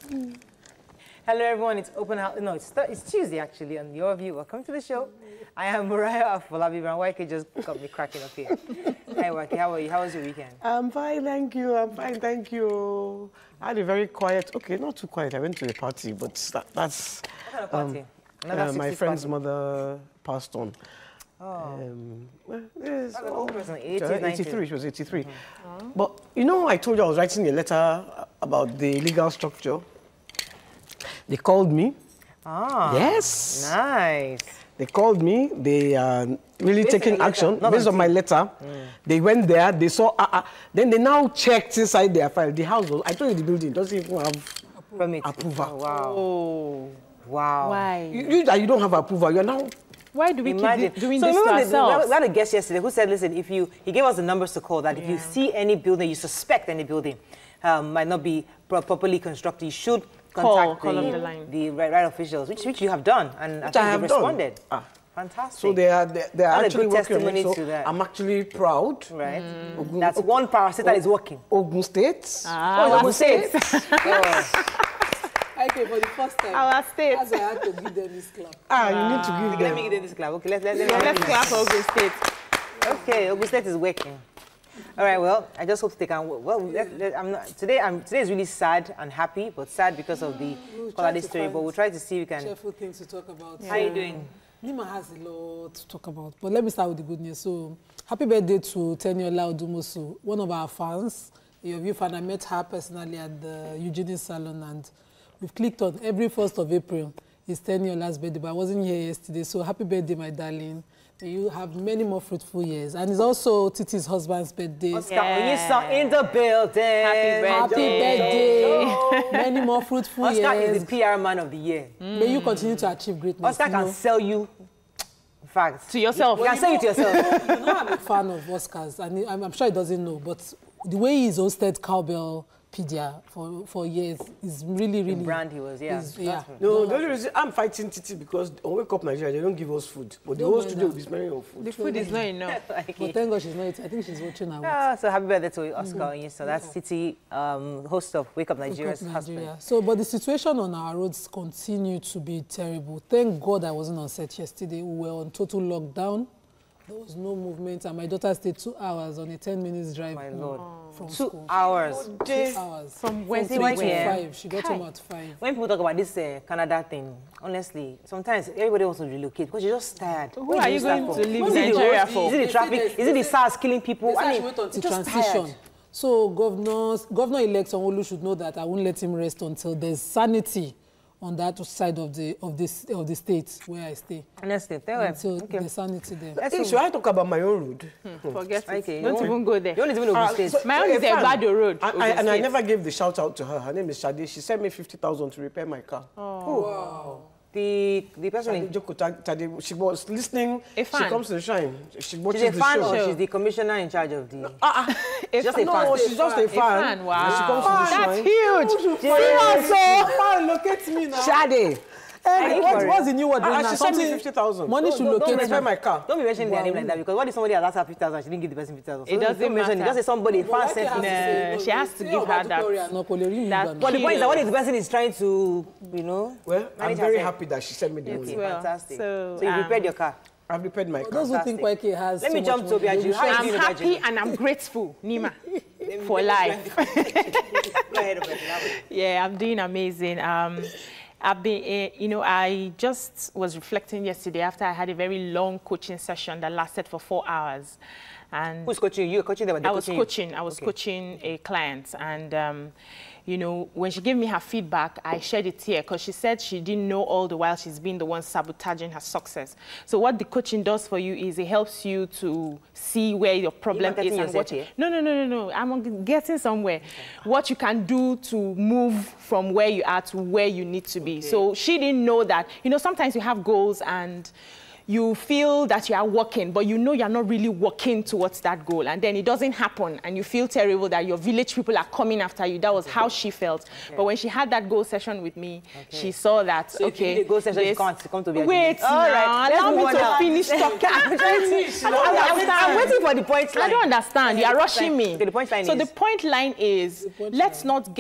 Hello, everyone. It's open house. No, it's Tuesday, actually, on Your View. Welcome to the show. I am Mariah Afolabi. Waike just got me cracking up here. Hi, Waike. How are you? How was your weekend? I'm fine, thank you. I'm fine, thank you. I had a very quiet, okay, not too quiet. I went to a party, but that's... What kind of party? My friend's mother passed on. Oh. Yes, An old person, 83, she was 83. But, you know, I told you I was writing a letter about the legal structure. They called me. Ah. Yes. Nice. They called me. They are really taking action based on my letter. They went there. They saw. Then they now checked inside their file. The house was. I told you the building doesn't even have approval. Oh, wow. Oh. Wow. Why? You don't have approval. You're now. Why do we keep doing this to ourselves? We had a guest yesterday who said, listen, he gave us the numbers to call that if you see any building, you suspect any building might not be properly constructed, you should contact the right officials, which you have done, and I think you've responded. Fantastic. So they are actually working on it. To that. I'm actually proud. Right. That's one parasite that is working. Ogun State. Ogun State. Okay, for the first time. Our state. As I had to give them this clap. You need to give them. Let me give them this clap. Okay, let's clap for Ogun State. Okay, Ogun State is working. All right, well, I just hope they can. Well, today is really sad and happy, but sad because of the Kolade story. But we'll try to see if we can. Cheerful things to talk about. How are you doing? Nima has a lot to talk about, but let me start with the good news. So, happy birthday to Teniola Odumosu, one of our fans. Your view fan, I met her personally at the Eugenie Salon, and we've clicked on every 1st of April. It's Teniola's birthday, but I wasn't here yesterday. So, happy birthday, my darling. You have many more fruitful years. And it's also Titi's husband's birthday. Oscar, Onyisa in the building. Happy birthday. Many more fruitful years. Oscar is the PR man of the year. May you continue to achieve greatness. Oscar can sell you facts. To yourself. You can sell it to yourself. You know I'm a fan of Oscar's, and I'm sure he doesn't know, but the way he's hosted Cowbellpedia for years is really, really... The brand he was, No, the only reason I'm fighting Titi because on Wake Up Nigeria, they don't give us food. But the whole studio will be smelling of food. The food is not enough. But thank God she's not eating. I think she's watching now. So happy birthday to Oscar Onyisa. That's Titi, host of Wake Up Nigeria's husband. So, but the situation on our roads continue to be terrible. Thank God I wasn't on set yesterday. We were on total lockdown. There was no movement, and my daughter stayed 2 hours on a 10-minute drive from school. 2 hours? 2 hours. From when to 5. She got home at 5. When people talk about this Canada thing, honestly, sometimes everybody wants to relocate because you're just tired. Who are you going to leave Nigeria for? Is it the traffic? Is it the SARS killing people? I mean, went on to transition. So Governor-elect Sanwo-Olu should know that I won't let him rest until there's sanity on that side of the state where I stay. Honestly, so the sanity there. Should I talk about my own road? Forget it. Don't even go there. You don't even know the state. My own is a Bado road. And I never gave the shout out to her. Her name is Shade. She sent me 50,000 to repair my car. Oh. Wow. The person she was listening. She comes to the shrine. She watches she's a fan the show. or she's the commissioner in charge of the... She's just a fan. She's just a fan. Wow. She comes to the shrine. That's huge. Locate me now. Shade. What's the new word? She sent me 50,000. Money should locate repair my car. Don't be mentioning their name like that, because what if somebody has asked her 50,000, she didn't give the person 50,000? It doesn't matter. Just say somebody, fan sent me. She has to give her that. But the point is that what if the person is trying to, you know... Well, I'm very happy that she sent me the money. Fantastic. So you repaired your car? I've repaired my car. Those who think YK has Let me jump to Obiaju. I'm happy and I'm grateful, Nima, for life. Go ahead, yeah, I'm doing amazing. I've been, I just was reflecting yesterday after I had a very long coaching session that lasted for 4 hours. And who's coaching you? Coaching them? I was coaching a client, and when she gave me her feedback, I shared it here because she said she didn't know all the while she's been the one sabotaging her success. So what the coaching does for you is it helps you to see where your problem is and what. No. I'm getting somewhere. Okay. What you can do to move from where you are to where you need to be. Okay. So she didn't know that. Sometimes you have goals and you feel that you are working, but you know you're not really working towards that goal. And then it doesn't happen, and you feel terrible that your village people are coming after you. That was how she felt. Okay. But when she had that goal session with me, she saw that, so okay, if you goal session, you can't come to be wait, all right, allow me to finish talking. I'm waiting for the point line. I don't understand. You are rushing me. Okay, the point line so the point line is, let's not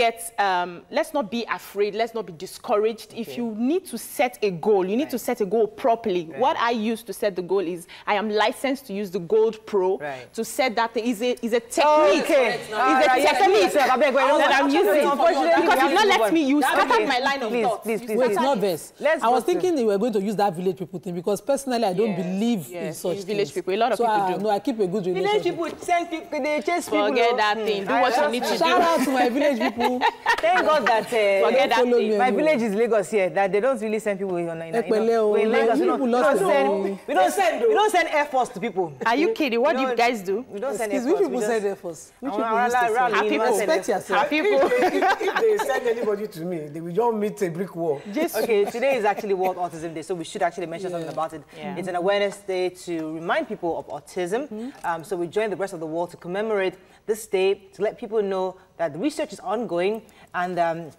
be afraid. Let's not be discouraged. Okay. If you need to set a goal, you need to set a goal properly. Right. What I use to set the goal is I am licensed to use the Gold Pro to set that thing. Is a technique. Okay. It's a technique that I'm using. Because you've not let me use my line of thought. Please. Wait, it's not best. I was thinking they were going to use that village people thing because personally I don't believe in such village people. A lot of people do. No, I keep a good relationship. Village people send people, they chase people. Forget that thing. Do what you need to do. Shout out to my village people. Thank God that forget that thing. My village is Lagos here. That they don't really send people in Lagos. We don't send Air Force to people. Are you kidding? What do you guys do? We don't send Air Force. Which people send Air Force? Which people respect yourself. If they send anybody to me, they will just meet a brick wall. Okay, today is actually World Autism Day, so we should actually mention something about it. Yeah. It's an awareness day to remind people of autism. So we join the rest of the world to commemorate this day, to let people know that the research is ongoing, and the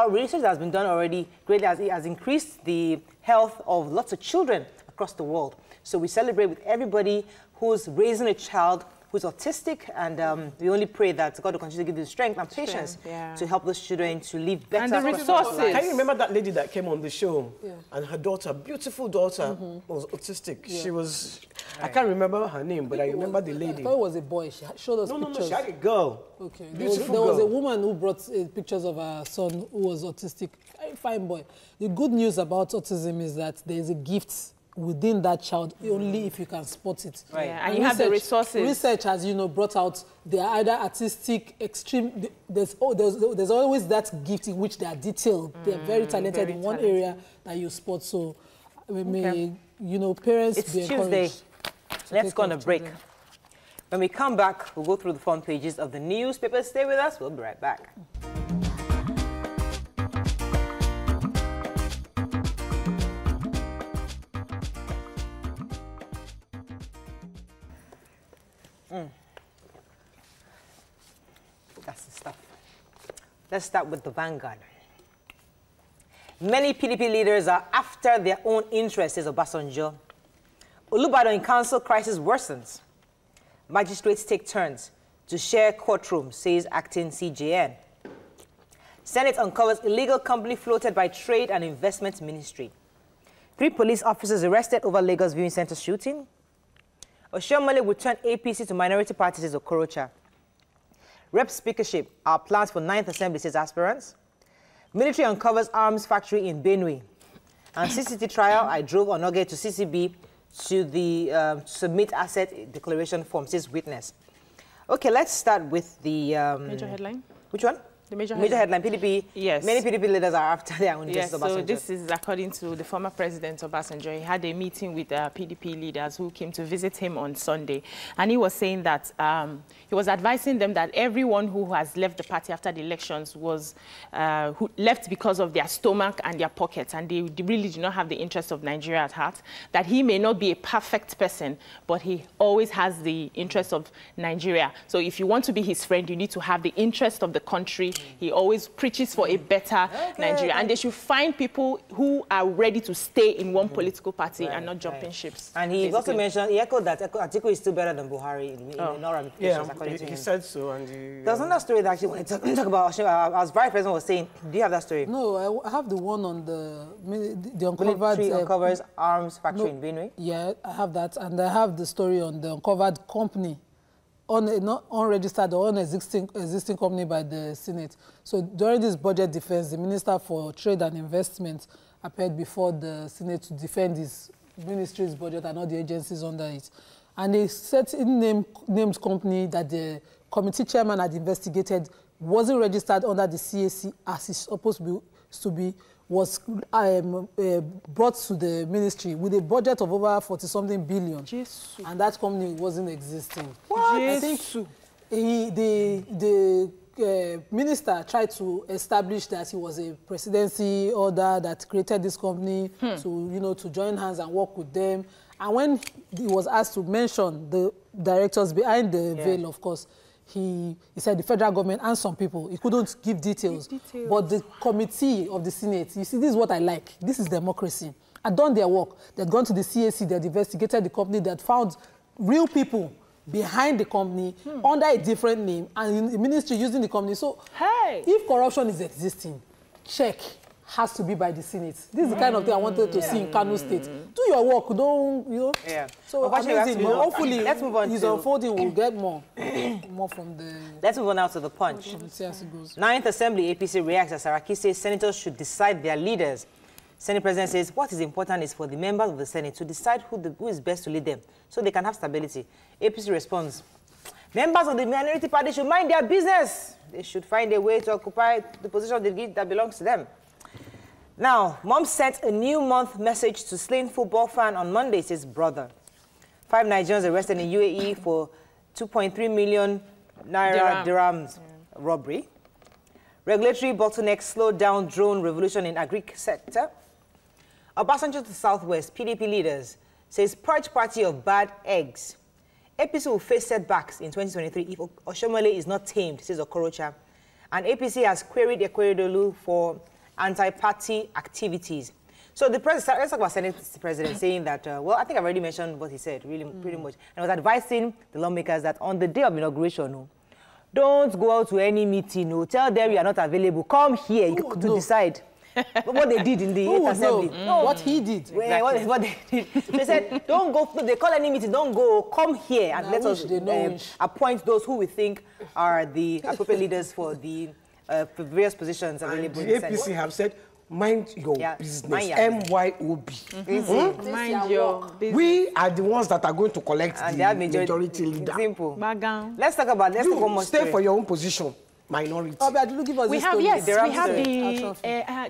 research that has been done already greatly has increased the health of lots of children across the world. So we celebrate with everybody who's raising a child who's autistic, and we only pray that God will continue to give you the strength and patience to help those children to live better. And the resources. Can you remember that lady that came on the show? Yeah. And her daughter, beautiful daughter, was autistic. Yeah. She was, I can't remember her name, but I remember the lady. I thought it was a boy. She showed us pictures. No, she had a girl. Okay. There was a woman who brought pictures of her son who was autistic. Very fine boy. The good news about autism is that there is a gift within that child only if you can spot it. Right. Yeah, and you have the resources. Research has, brought out they are either artistic, extreme. There's always that gift in which they are detailed. They are very talented in one area that you spot. So, may parents be encouraged. It's Tuesday. Let's go on a break. When we come back, we'll go through the front pages of the newspapers. Stay with us. We'll be right back. That's the stuff. Let's start with the Vanguard. Many PDP leaders are after their own interests, says Obasanjo. Olubadan in council crisis worsens. Magistrates take turns to share courtroom, says acting CJN. Senate uncovers illegal company floated by Trade and Investment Ministry. 3 police officers arrested over Lagos viewing center shooting. Oshiomhole will turn APC to minority parties, says Okorocha. Rep speakership, our plans for 9th Assembly, says aspirants. Military uncovers arms factory in Benue. And CCT trial, I drove Onoge to CCB to submit asset declaration form, says witness. Okay, let's start with the... major headline. Which one? The major headline, PDP. Yes. Many PDP leaders are after their own interests. Yes, so this is according to the former president Obasanjo. He had a meeting with PDP leaders who came to visit him on Sunday. And he was saying that he was advising them that everyone who has left the party after the elections was who left because of their stomach and their pockets, and they really do not have the interest of Nigeria at heart. That he may not be a perfect person, but he always has the interest of Nigeria. So if you want to be his friend, you need to have the interest of the country. He always preaches for a better Nigeria. And they should find people who are ready to stay in one political party and not jumping ships. And he also mentioned, he echoed that Atiku is still better than Buhari in all ramifications, according to him. He said so. And there's another story that I actually wanted to talk about. As Vice President was saying, do you have that story? No, I have the one on the uncovered... Military uncovers arms factory in Benue? Yeah, I have that. And I have the story on the uncovered company. Not unregistered or existing company by the Senate. So during this budget defense, the Minister for Trade and Investment appeared before the Senate to defend his ministry's budget and all the agencies under it. And a certain named company that the committee chairman had investigated wasn't registered under the CAC as it's supposed to be, was brought to the ministry with a budget of over 40-something billion. Jesus. And that company wasn't existing. What? I think the minister tried to establish that he was a presidency order that created this company to, you know, to join hands and work with them. And when he was asked to mention the directors behind the veil, of course, he said the federal government and some people, he couldn't give details. But the committee of the Senate, you see, this is what I like. This is democracy. Had done their work. They'd gone to the CAC, they'd investigated the company, they'd found real people behind the company under a different name and in the ministry using the company. So if corruption is existing, check has to be by the Senate. This is the kind of thing I wanted to see in Kano State. Do your work, don't, you know. So amazing, but hopefully let's move on his unfolding will get more from the... Let's move on now to the Punch. Ninth Assembly APC reacts as Saraki says senators should decide their leaders. Senate President says what is important is for the members of the Senate to decide who is best to lead them so they can have stability. APC responds, members of the minority party should mind their business. They should find a way to occupy the position that belongs to them. Now, mom sent a new month message to slain football fan on Monday, says brother. 5 Nigerians arrested in UAE for 2.3 million naira dirhams robbery. Regulatory bottlenecks slowed down drone revolution in agri sector. Obasanjo to Southwest, PDP leaders, says purge party of bad eggs. APC will face setbacks in 2023 if Oshomole is not tamed, says Okorocha. And APC has queried Ekweredolu for anti-party activities. So the president, let's talk about Senate President saying that, well, I think I've already mentioned what he said, really, pretty much. And was advising the lawmakers that on the day of inauguration, don't go out to any meeting, tell them you are not available. Come here to decide. What they did in the 8th Assembly. What he did. Exactly. What they did. They said, don't go, they call any meeting, don't go, come here and let us appoint those who we think are the appropriate leaders for the various positions available in the Senate. The APC have said, mind your business, MYOB. Mind your business. We are the ones that are going to collect and the majority leader. Simple. Let's talk about, let's talk one more stay for your own position. Minority. We have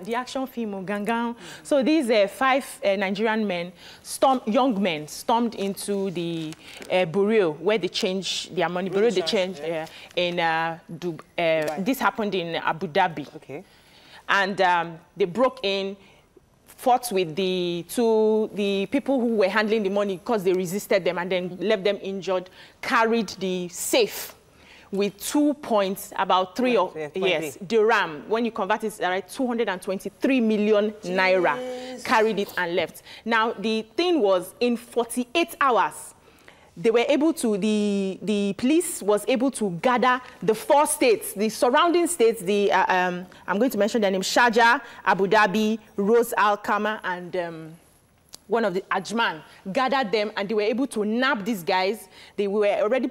the action film Gangan. So these 5 Nigerian men, young men, stormed into the bureau where they change their money. Bureau they change this happened in Abu Dhabi. Okay. And they broke in, fought with the people who were handling the money because they resisted them and then left them injured, carried the safe with 2 points, about 3 dirham. When you convert it, 223 million naira, carried it and left. Now, the thing was, in 48 hours, they were able to, the police was able to gather the 4 states, the surrounding states, I'm going to mention their name, Sharjah, Abu Dhabi, Ras Al Khaimah, and one of the Ajman, gathered them and they were able to nab these guys. They were already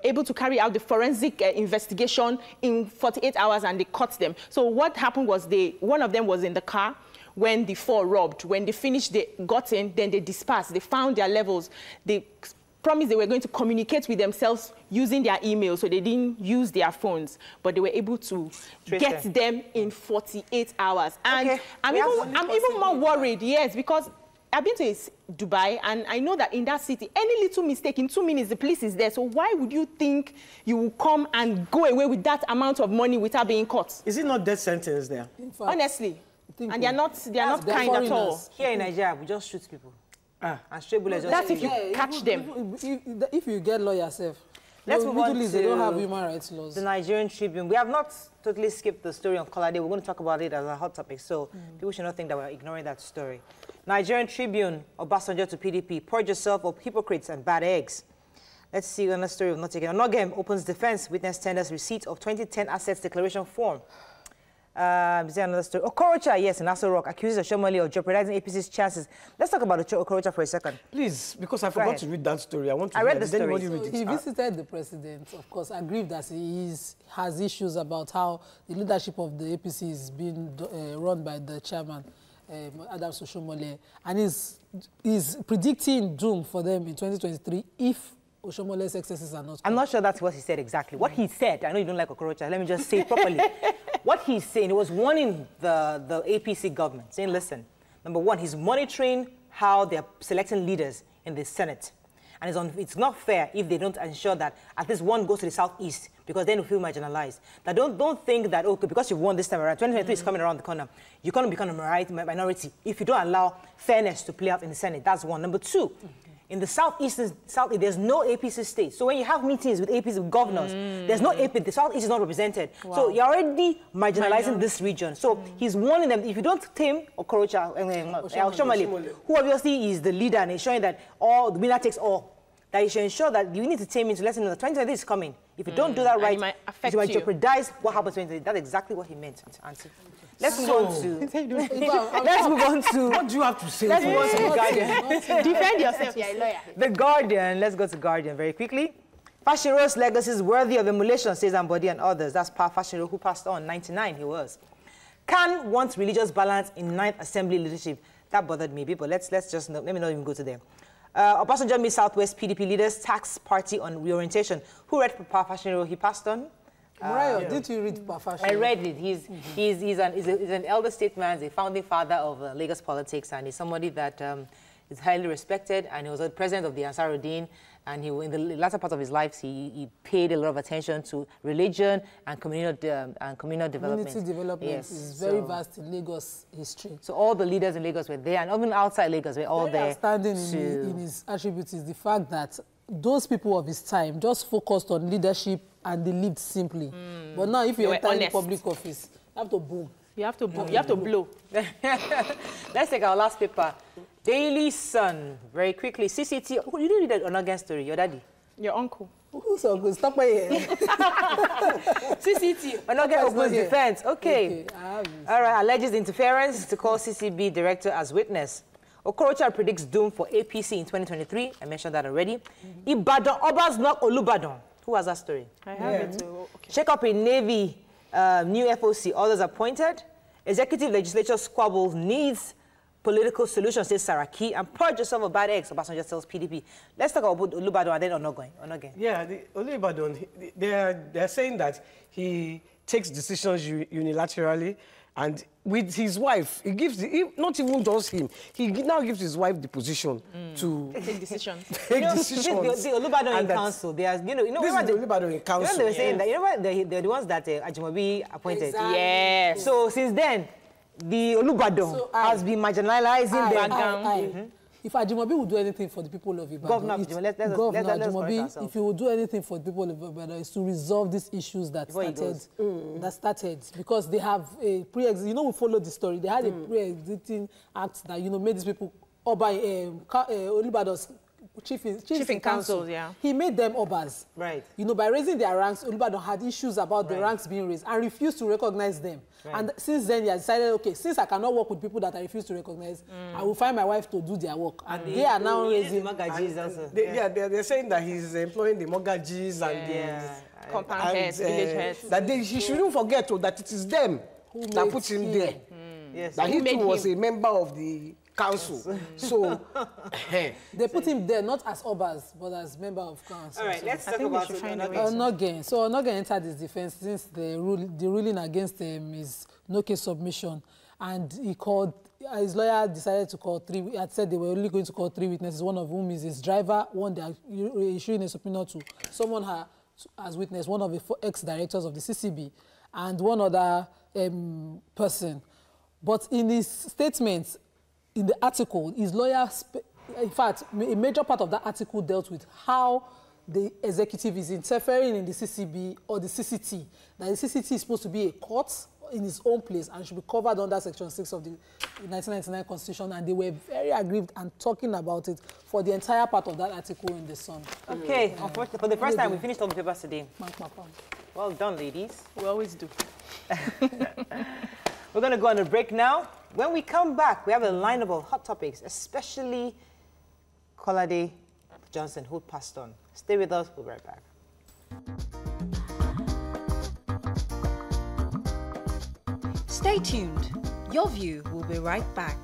able to carry out the forensic investigation in 48 hours and they caught them. So what happened was one of them was in the car when the 4 robbed. When they finished, they got in, then they dispersed. They found their levels. They promised they were going to communicate with themselves using their email, so they didn't use their phones, but they were able to get them in 48 hours. And I'm even more worried, because I've been to Dubai, and I know that in that city, any little mistake, in 2 minutes, the police is there. So why would you think you will come and go away with that amount of money without being caught? Is it not death sentence there? Honestly. And they are not kind at all. Here in Nigeria, we just shoot people. And straight bullets. That's if you catch them. If you get lawyers yourself. Let's move on to they don't have human rights laws. The Nigerian Tribune. We have not totally skipped the story on Kolade. We're going to talk about it as a hot topic, so people should not think that we're ignoring that story. Nigerian Tribune, Obasanjo to PDP, purge yourself of hypocrites and bad eggs. Let's see another story of not taking. Onogem opens defense, witness tenders receipt of 2010 assets declaration form. Is there another story? Okorocha, yes, in Aso Rock, accuses Oshomole of jeopardizing APC's chances. Let's talk about Okorocha for a second. Please, because I forgot to read that story. I read the story. He visited the president, of course, aggrieved that he has issues about how the leadership of the APC is being run by the chairman, Adams Oshomole, and is predicting doom for them in 2023 if Oshomole's excesses are not. I'm not sure that's what he said exactly. What he said, I know you don't like Okorocha, let me just say it properly. What he's saying, he was warning the APC government, saying, listen, number one, he's monitoring how they're selecting leaders in the Senate. And it's not fair if they don't ensure that at least one goes to the southeast, because then you feel marginalized. Now, don't think that, okay, because you've won this time around, 2023 is coming around the corner, you're going to become a minority if you don't allow fairness to play out in the Senate. That's one. Number two, in the southeast, there's no APC state. So when you have meetings with APC with governors, there's no AP. The southeast is not represented. Wow. So you're already marginalizing this region. So he's warning them, if you don't tame Okorocha, who obviously is the leader and is showing that the winner takes all, that you should ensure that you need to tame him to let him know that 2023 is coming. If you don't do that right, it might jeopardize what happens in 2023. That's exactly what he meant, Auntie. Let's move on to... let's move on to... What do you have to say? Let's move on to The Guardian. Defend yourself, you're a lawyer. The Guardian. Let's go to Guardian very quickly. Fashiro's legacy is worthy of emulation, says Ambodi and others. That's Pa Fashiro, who passed on. 99 he was. Can wants religious balance in 9th Assembly leadership. That bothered me, but let's just let me not even go to them. Obasanjo meets Southwest PDP leaders, tax party on reorientation. Who read Pa Fashiro? He passed on. Mariah, did you read Pa Fashiro? I read it. He's an elder statesman, he's a founding father of Lagos politics, and he's somebody that is highly respected, and he was the president of the Ansaruddin, and in the latter part of his life, he paid a lot of attention to religion and communal development. Community development is very vast in Lagos history. So all the leaders in Lagos were there, and even outside Lagos were all there. Outstanding in his attributes is the fact that those people of his time just focused on leadership and they lived simply. But now, if you enter in public office, you have to boom. You have to boom. You have to blow. Let's take our last paper. Daily Sun. Very quickly. CCT. You didn't read that Onogen story. Your daddy. Your uncle. Who's uncle? Stop my hair. CCT. Onogen opens defense. Okay. All right. Alleges interference to call CCB director as witness. Okorocha predicts doom for APC in 2023. I mentioned that already. Ibadan Obas knock Olubadan. Who has that story? I have it too. Okay. Check up in Navy, new FOC, others appointed. Executive legislature squabbles needs political solutions, says Saraki, and purge yourself of bad eggs, Obasanjo tells PDP. Let's talk about Olubadan and then Onogen. Yeah, Olubadan, they're saying that he takes decisions unilaterally, and with his wife, not even just him, he now gives his wife the position to take decisions. The Olubadan in council, they are, this is the Olubadan in council. They were saying that, they're the ones that Ajimobi appointed. Exactly. Yes. So since then, the Olubadan has been marginalizing them. If Ajimobi would do anything for the people of Ibadan, Governor Ajimobi, if he would do anything for the people of Ibadan, is to resolve these issues that started, because they have a we follow the story. They had a pre-existing act that made these people Olubadan's chief in council. Yeah. He made them obas. Right. By raising their ranks, Olubadan had issues about the ranks being raised and refused to recognize them. Right. And since then, he has decided, okay, since I cannot work with people that I refuse to recognize, I will find my wife to do their work. And they are now raising... They're saying that he's employing the mortgagees and the... compound heads, village heads. That he shouldn't forget that it is them that put him there. Yes. That he too was a member of the council. So they put him there not as obas but as member of council. All right, let's talk about Onogen. So Onogen entered his defense since the ruling against him is no case submission, and he called. His lawyer decided to call three. He had said they were only going to call 3 witnesses. One of whom is his driver. One they are issuing a subpoena to. Someone has witnessed, one of the ex-directors of the CCB, and one other person. But in his statements, in the article, his lawyer, in fact, a major part of that article dealt with how the executive is interfering in the CCB or the CCT. That the CCT is supposed to be a court in its own place and should be covered under Section 6 of the 1999 Constitution, and they were very aggrieved and talking about it for the entire part of that article in the Sun. Okay, unfortunately, for the first time, we finished all the papers today. Well done, ladies. We always do. We're going to go on a break now. When we come back, we have a lineup of hot topics, especially Kolade Johnson, who passed on. Stay with us. We'll be right back. Stay tuned. Your View will be right back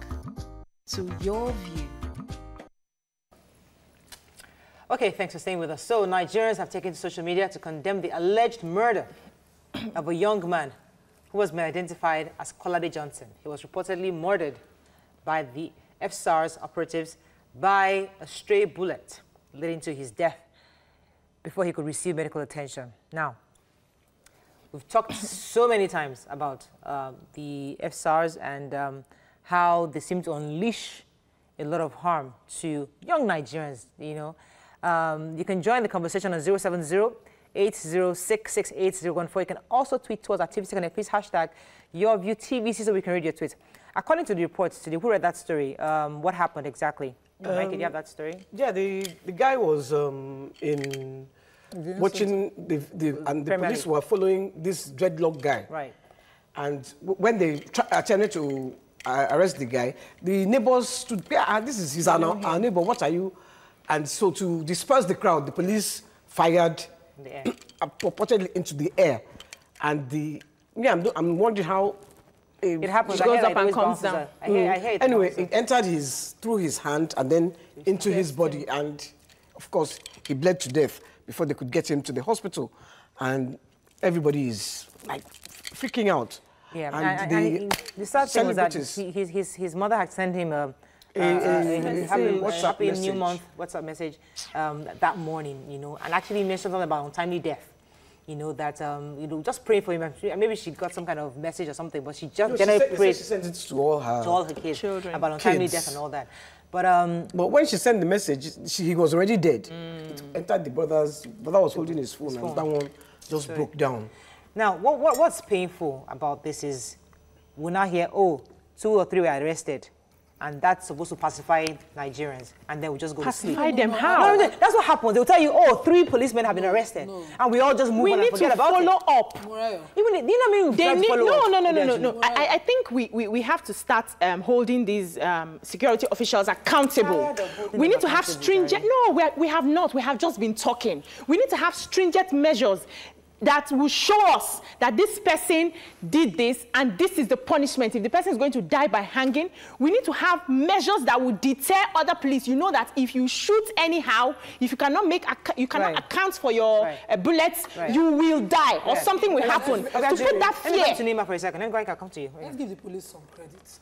to Your View. Okay, thanks for staying with us. So, Nigerians have taken to social media to condemn the alleged murder of a young man who was identified as Kolade Johnson. He was reportedly murdered by the FSARS operatives by a stray bullet. leading to his death before he could receive medical attention. Now, we've talked so many times about the FSARs and how they seem to unleash a lot of harm to young Nigerians, you know. You can join the conversation on 070-806-68014. You can also tweet to us at TVC Connect. Please hashtag YourViewTVC so we can read your tweets. According to the reports today, who read that story? What happened exactly? Mike, did you have that story? Yeah, the guy was in watching and the police were following this dreadlock guy. Right. And when they attempted to arrest the guy, the neighbors stood, this is our neighbor, what are you? And so to disperse the crowd, the police fired purportedly into the air. And I'm wondering how it happens. It goes up and comes down. I hear it. Anyway, it entered through his hand and then into his body. And of course, he bled to death before they could get him to the hospital. And everybody is like freaking out. Yeah, and the sad thing was that his mother had sent him a happy new month WhatsApp message that morning, you know, and actually mentioned something about untimely death. You know, that, you know, just pray for him. And maybe she got some kind of message or something, but she just generally prayed. She sent it to all her kids, children, about untimely death and all that. But when she sent the message, he was already dead. It entered the brother was holding his phone, and that one just broke down. Now, what's painful about this is we now hear, 2 or 3 were arrested. And that's supposed to pacify Nigerians, and then we just go to sleep. Pacify them how? No, that's what happens. They'll tell you, 3 policemen have been arrested, and we all just move on and forget about it. We need to follow up. Even, you know what I mean? They need, no. I think we have to start holding these security officials accountable. We need to have stringent. No, we have not. We have just been talking. We need to have stringent measures that will show us that this person did this and this is the punishment. If the person is going to die by hanging, we need to have measures that will deter other police. You know that if you shoot anyhow, if you cannot account for your bullets, you will die or something will happen. To put that fear. Let me come to Nima for a second. Let me come to you. Let's give the police some credit.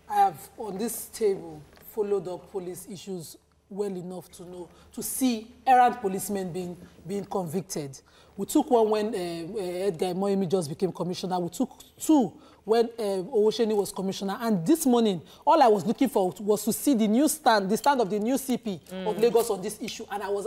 I have on this table followed up police issues well enough to know, to see errant policemen being convicted. We took one when Edgar Moyemi just became commissioner. We took 2 when Owosheni was commissioner. And this morning, all I was looking for was to see the stand of the new CP of Lagos on this issue. And I was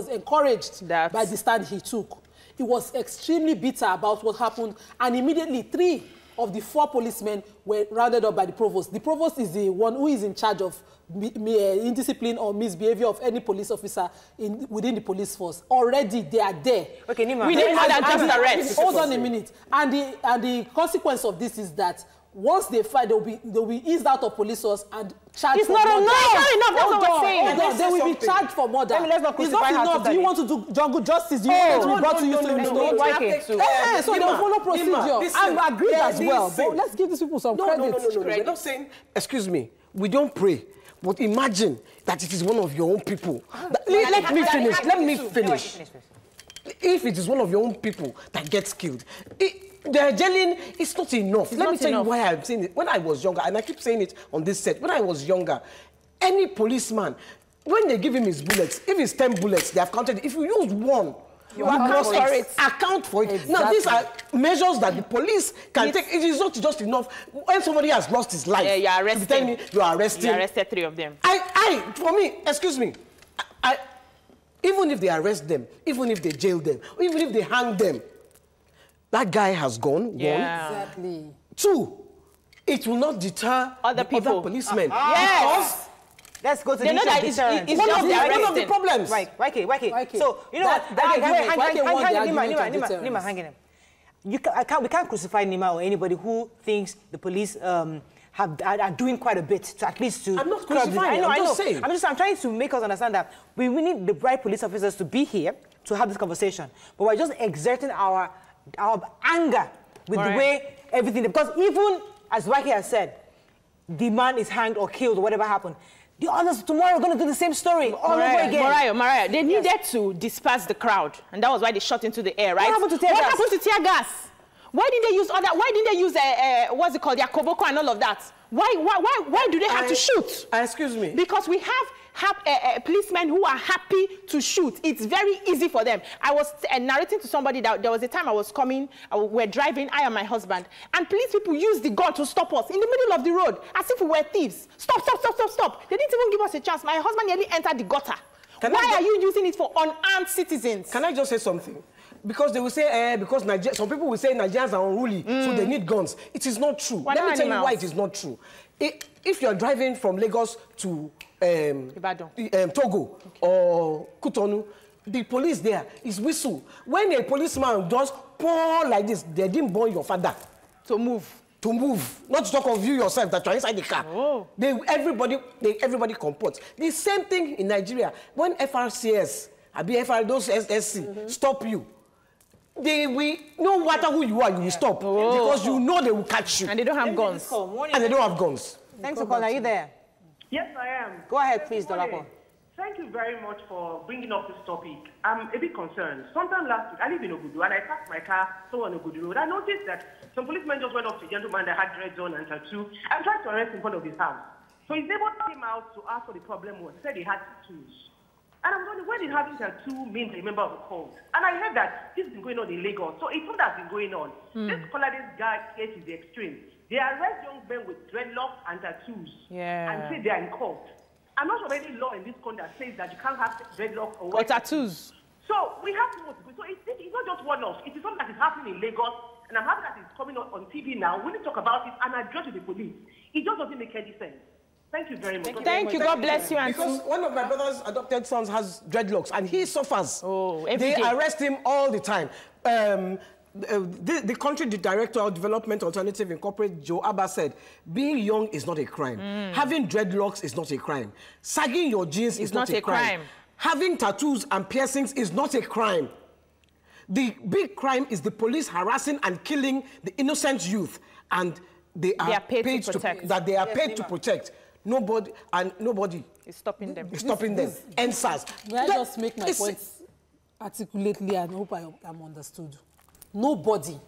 encouraged by the stand he took. He was extremely bitter about what happened. And immediately 3 of the 4 policemen were rounded up by the provost. The provost is the one who is in charge of indiscipline or misbehavior of any police officer within the police force. Already they are there. Okay, Nima. We need more than just arrest. Hold on a minute. And the consequence of this is that once they fight, they'll be eased out of police force and charged for murder. It's not enough. That's what we're saying. They will be charged for murder. Let's not crucify her. It's not enough. Do you want to do jungle justice? Do you want to be brought to you to so they will follow procedure. I'm agreed as well. But let's give these people some credit. No. We're not saying, excuse me, we don't pray. But imagine that it is one of your own people. Let me finish. If it is one of your own people that gets killed, the jailing is not enough. Let me tell you why I'm saying it. When I was younger, and I keep saying it on this set, when I was younger, any policeman, when they give him his bullets, if it's 10 bullets, they have counted it. If you use 1, you must account for it. Exactly. Now, these are measures that the police can take. It is not just enough. When somebody has lost his life, you're arresting. You are arresting. You arrested 3 of them. For me, excuse me, even if they arrest them, even if they jail them, even if they hang them, that guy has gone. 1. Exactly. 2, it will not deter other policemen. Yes. Let's go to the issue of deterrence. It's one of the problems. Right, so, you know what? Nima, hang in. We can't crucify Nima or anybody who thinks the police are doing quite a bit to at least to. I'm not crucifying. I'm just saying. I'm trying to make us understand that we need the right police officers to be here to have this conversation, but we're just exerting our anger with the way everything. Because even as Waki has said, the man is hanged or killed or whatever happened. The others tomorrow are going to do the same story all over again. Mariah, they needed to disperse the crowd, and that was why they shot into the air, right? What happened to tear gas? What happened to tear gas? Why didn't they use other? Why didn't they use what's it called, their koboko and all of that? Why do they have to shoot? Excuse me. Because we have policemen who are happy to shoot. It's very easy for them. I was narrating to somebody that there was a time I was coming, we're driving, I and my husband, and police people used the gun to stop us in the middle of the road as if we were thieves. Stop, stop, stop, stop, stop. They didn't even give us a chance. My husband nearly entered the gutter. Why are you using it for unarmed citizens? Can I just say something? Because they will say, because some people will say Nigerians are unruly, so they need guns. It is not true. Let me tell you why it is not true. If you're driving from Lagos to Togo or Cotonou, the police there is whistle. When a policeman does pour like this, they didn't burn your father. To move. To move. Not to talk of you yourself that you're inside the car. Oh. Everybody comports. The same thing in Nigeria. When FRCS, those SSC, stop you, they will, no matter who you are, you will stop. Oh. Because you know they will catch you. And they don't have guns. And they don't have guns. Thanks for calling. Are you there? Yes, I am. Go ahead, please, Dolapo. Thank you very much for bringing up this topic. I'm a bit concerned. Sometime last week, I live in Ogudu, and I parked my car somewhere on Ogudu Road. I noticed that some policemen just went up to a gentleman that had dreads on and tattoo and tried to arrest in front of his house. So his neighbor came out to ask what the problem was. He said he had tattoos. And I'm wondering, what did having tattoo mean to a member of the cult? And I heard that this has been going on in Lagos. So it's what has been going on. This Kolade guy case is the extreme. They arrest young men with dreadlocks and tattoos and say they are in cult. I'm not sure of any law in this country that says that you can't have dreadlocks or tattoos. So we have to know. So it's not just one-off. It is something that is happening in Lagos, and I'm happy that it's coming on TV now. We need to talk about it and address the police. It just doesn't make any sense. Thank you very much. Thank you. God bless you. Because one of my brother's adopted sons has dreadlocks, and he suffers. They arrest him all the time. The country director of Development Alternative Incorporated, Joe Abba, said, being young is not a crime. Having dreadlocks is not a crime. Sagging your jeans is not a crime. Having tattoos and piercings is not a crime. The big crime is the police harassing and killing the innocent youth, and they are paid to protect. Nobody is stopping them. NSAS. May I just make my points articulately, and hope I'm understood. Nobody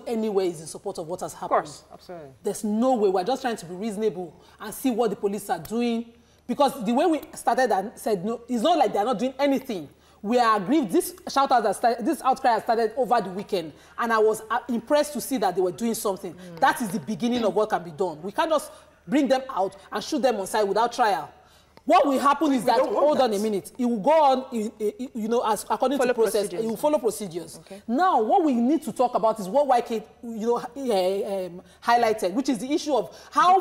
anywhere is in support of what has happened. Of course, absolutely. There's no way. We're just trying to be reasonable and see what the police are doing. Because the way we started and said, no, it's not like they're not doing anything. We are aggrieved. This outcry has started over the weekend, and I was impressed to see that they were doing something. That is the beginning of what can be done. We can't just bring them out and shoot them on site without trial. What will happen is that, hold on a minute, it will go on, as according to process, it will follow procedures. Okay. Now, what we need to talk about is what YK, highlighted, which is the issue of how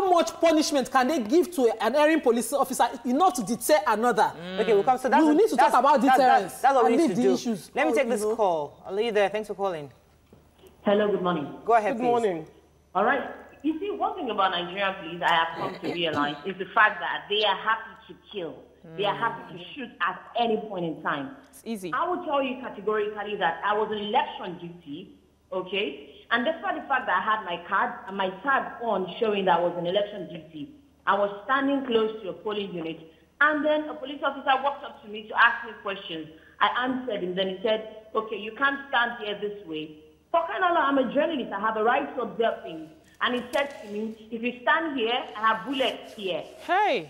much punishment can they give to an erring police officer enough to deter another. Okay, we'll come. So we need to talk about deterrence. That's what we need to do. Issues. Let me take this call. I'll leave you there. Thanks for calling. Hello, good morning. Go ahead, please. Good morning. All right. You see, one thing about Nigerian police I have come to realize is the fact that they are happy to kill. They are happy to shoot at any point in time. It's easy. I will tell you categorically that I was on election duty, okay? And despite the fact that I had my card and my tag on showing that I was on election duty, I was standing close to a polling unit, and then a police officer walked up to me to ask me questions. I answered him, then he said, okay, you can't stand here this way. For crying out loud, I'm a journalist, I have a right to observe things. And he said to me, if you stand here, I have bullets here. Hey.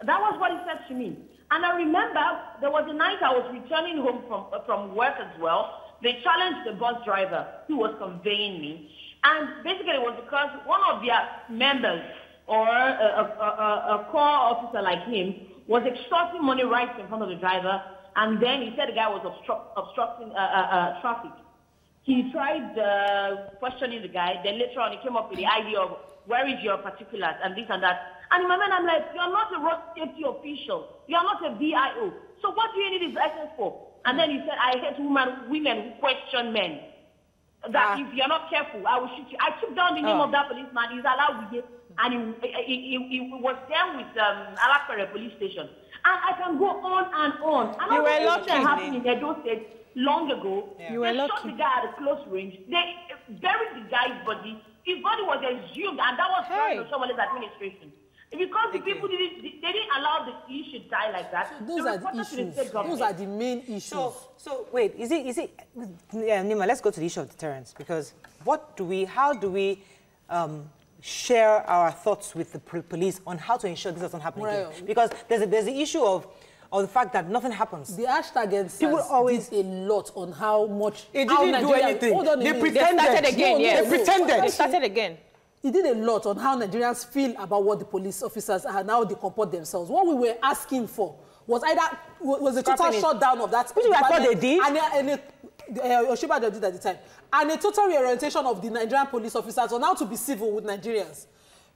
That was what he said to me. And I remember there was a night I was returning home from work as well. They challenged the bus driver who was conveying me. And basically it was because one of their members or a core officer like him was extorting money right in front of the driver. And then he said the guy was obstructing traffic. He tried questioning the guy. Then later on, he came up with the idea of where is your particulars and this and that. And in my mind, I'm like, you're not a road safety official. You're not a VIO. So what do you need his license for? And then he said, I hate women who question men. That if you're not careful, I will shoot you. I took down the name of that policeman. He's allowed with it. And he was there with Alakpere police station. And I can go on and on. And you were lucky. That happened in Edo State long ago. You were lucky. They shot the guy at a close range. They buried the guy's body. His body was exhumed, and that was during the Somali's administration. Because the people didn't allow the issue to die like that. Those are the issues. Those are the main issues. So wait, is it Nima, let's go to the issue of deterrence, because how do we share our thoughts with the police on how to ensure this doesn't happen again. Because there's the issue of the fact that nothing happens. The hashtag people always did a lot on how much. It didn't do anything. They pretended. They started again. They pretended. They started again. He did a lot on how Nigerians feel about what the police officers are and how they comport themselves. What we were asking for was a total shutdown of that. Which I thought they did. And Oshibajo did at the time. And a total reorientation of the Nigerian police officers on how to be civil with Nigerians.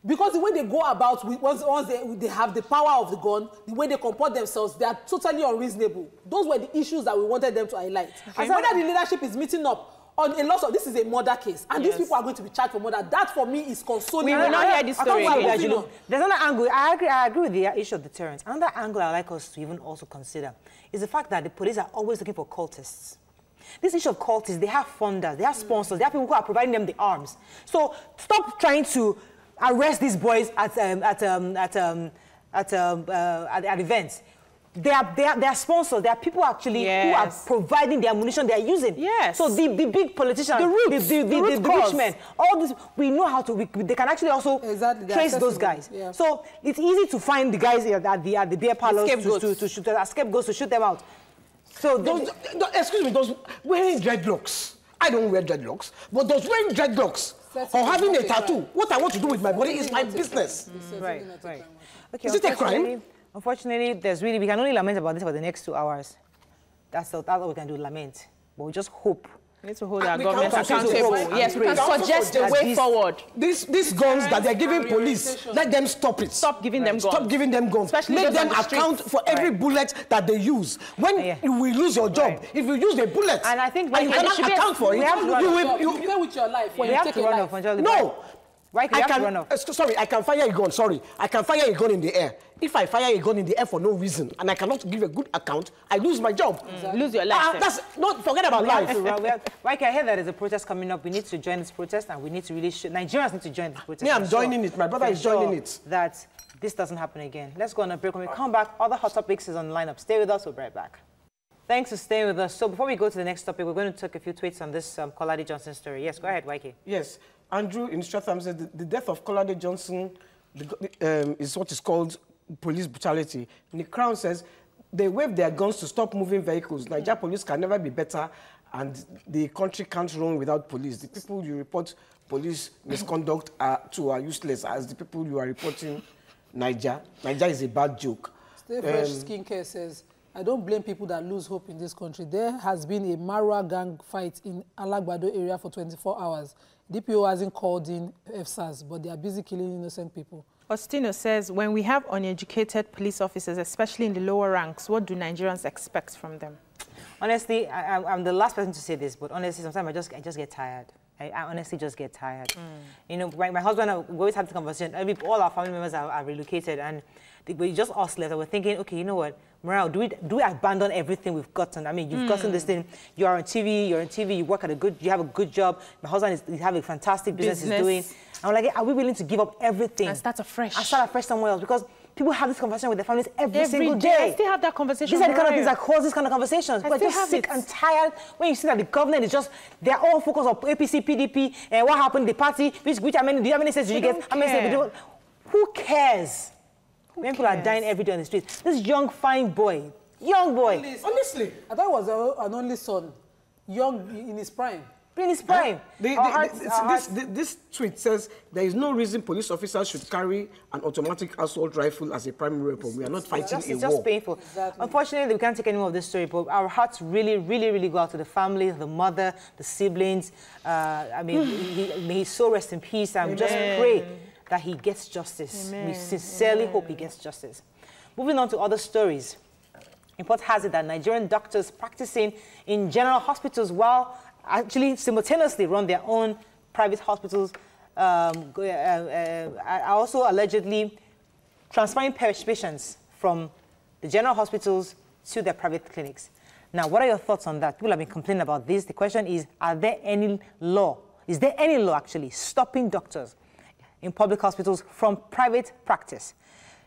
Because the way they go about, once they have the power of the gun, the way they comport themselves, they are totally unreasonable. Those were the issues that we wanted them to highlight. Okay. And whether the leadership is meeting up on a lot of, this is a murder case, and these people are going to be charged for murder. That for me is consoling. We will not hear this story again. There's another angle. I agree with the issue of deterrence. Another angle I'd like us to even also consider is the fact that the police are always looking for cultists. This issue of cultists, they have funders, they have sponsors, they have people who are providing them the arms. So stop trying to arrest these boys at events. They are sponsors. There are people actually who are providing the ammunition they are using. Yes. So the big politicians, the rich men, all this, we know how to. They can actually also trace those guys. Yeah. So it's easy to find the guys at the beer parlors to shoot them, scapegoats to shoot them out. So excuse me, those wearing dreadlocks. I don't wear dreadlocks, but those wearing dreadlocks or having a tattoo, what I want to do with my body is my business. Right. Okay, is it a crime? Unfortunately, we can only lament about this for the next 2 hours. That's all we can do, lament. But we just hope. We need to hold our government accountable. Yes, we can suggest a way forward. These guns that they're giving police, let them stop it. Stop giving them guns. Stop giving them guns. Especially make them account for every bullet that they use. When you will lose your job, if you use a bullet, and I think and you cannot account for it, you pay with your life when you take a life. No. I can fire a gun. Sorry, I can fire a gun in the air. If I fire a gun in the air for no reason and I cannot give a good account, I lose my job. Lose your life. Forget about life. Like I hear that there's a protest coming up. We need to join this protest, and we need to really Nigerians need to join this protest. Yeah, I'm joining it. My brother is joining it. That this doesn't happen again. Let's go on a break. When we come back, other hot topics is on the lineup. Stay with us. We'll be right back. Thanks for staying with us. So before we go to the next topic, we're going to take a few tweets on this Kolade Johnson story. Yes, go ahead, YK. Yes. Andrew in Stratham said the death of Kolade Johnson is what is called police brutality. And the Crown says they wave their guns to stop moving vehicles. Nigeria police can never be better, and the country can't run without police. The people you report police misconduct to are useless as the people you are reporting Nigeria. Nigeria is a bad joke. Stay Fresh Skincare says, I don't blame people that lose hope in this country. There has been a Marwa gang fight in Alagbado area for 24 hours. DPO hasn't called in FSAS, but they are busy killing innocent people. Ostino says, when we have uneducated police officers, especially in the lower ranks, what do Nigerians expect from them? Honestly, I'm the last person to say this, but honestly, sometimes I just get tired. I honestly just get tired. You know, my husband and I, we always have the conversation. All our family members are relocated, and we just us left. And we're thinking, okay, you know what, Morale, do we abandon everything we've gotten? I mean, you've gotten this thing. You're on TV. You work at you have a good job. My husband you have a fantastic business he's doing. I'm like, are we willing to give up everything and start afresh? And start afresh somewhere else, because people have this conversation with their families every single day. I still have that conversation. These are the kind of things that cause these kind of conversations. We're just sick and tired when you see that the government is just, they're all focused on APC, PDP, and what happened, the party, how many states did you get? How many states did you get? Who cares? When people are dying every day on the streets. This young, fine boy, honestly, I thought it was an only son, young in his prime. In his prime. This tweet says there is no reason police officers should carry an automatic assault rifle as a primary weapon. We are not fighting a war. It's just painful. Exactly. Unfortunately, we can't take any more of this story, but our hearts really, really, really go out to the family, the mother, the siblings. I mean, may he so rest in peace. And just pray that he gets justice. Amen. We sincerely hope he gets justice. Moving on to other stories. Report has it that Nigerian doctors practicing in general hospitals while actually simultaneously run their own private hospitals are also allegedly transferring patients from the general hospitals to their private clinics. Now, what are your thoughts on that? People have been complaining about this. The question is, are there any law? Is there any law actually stopping doctors in public hospitals from private practice?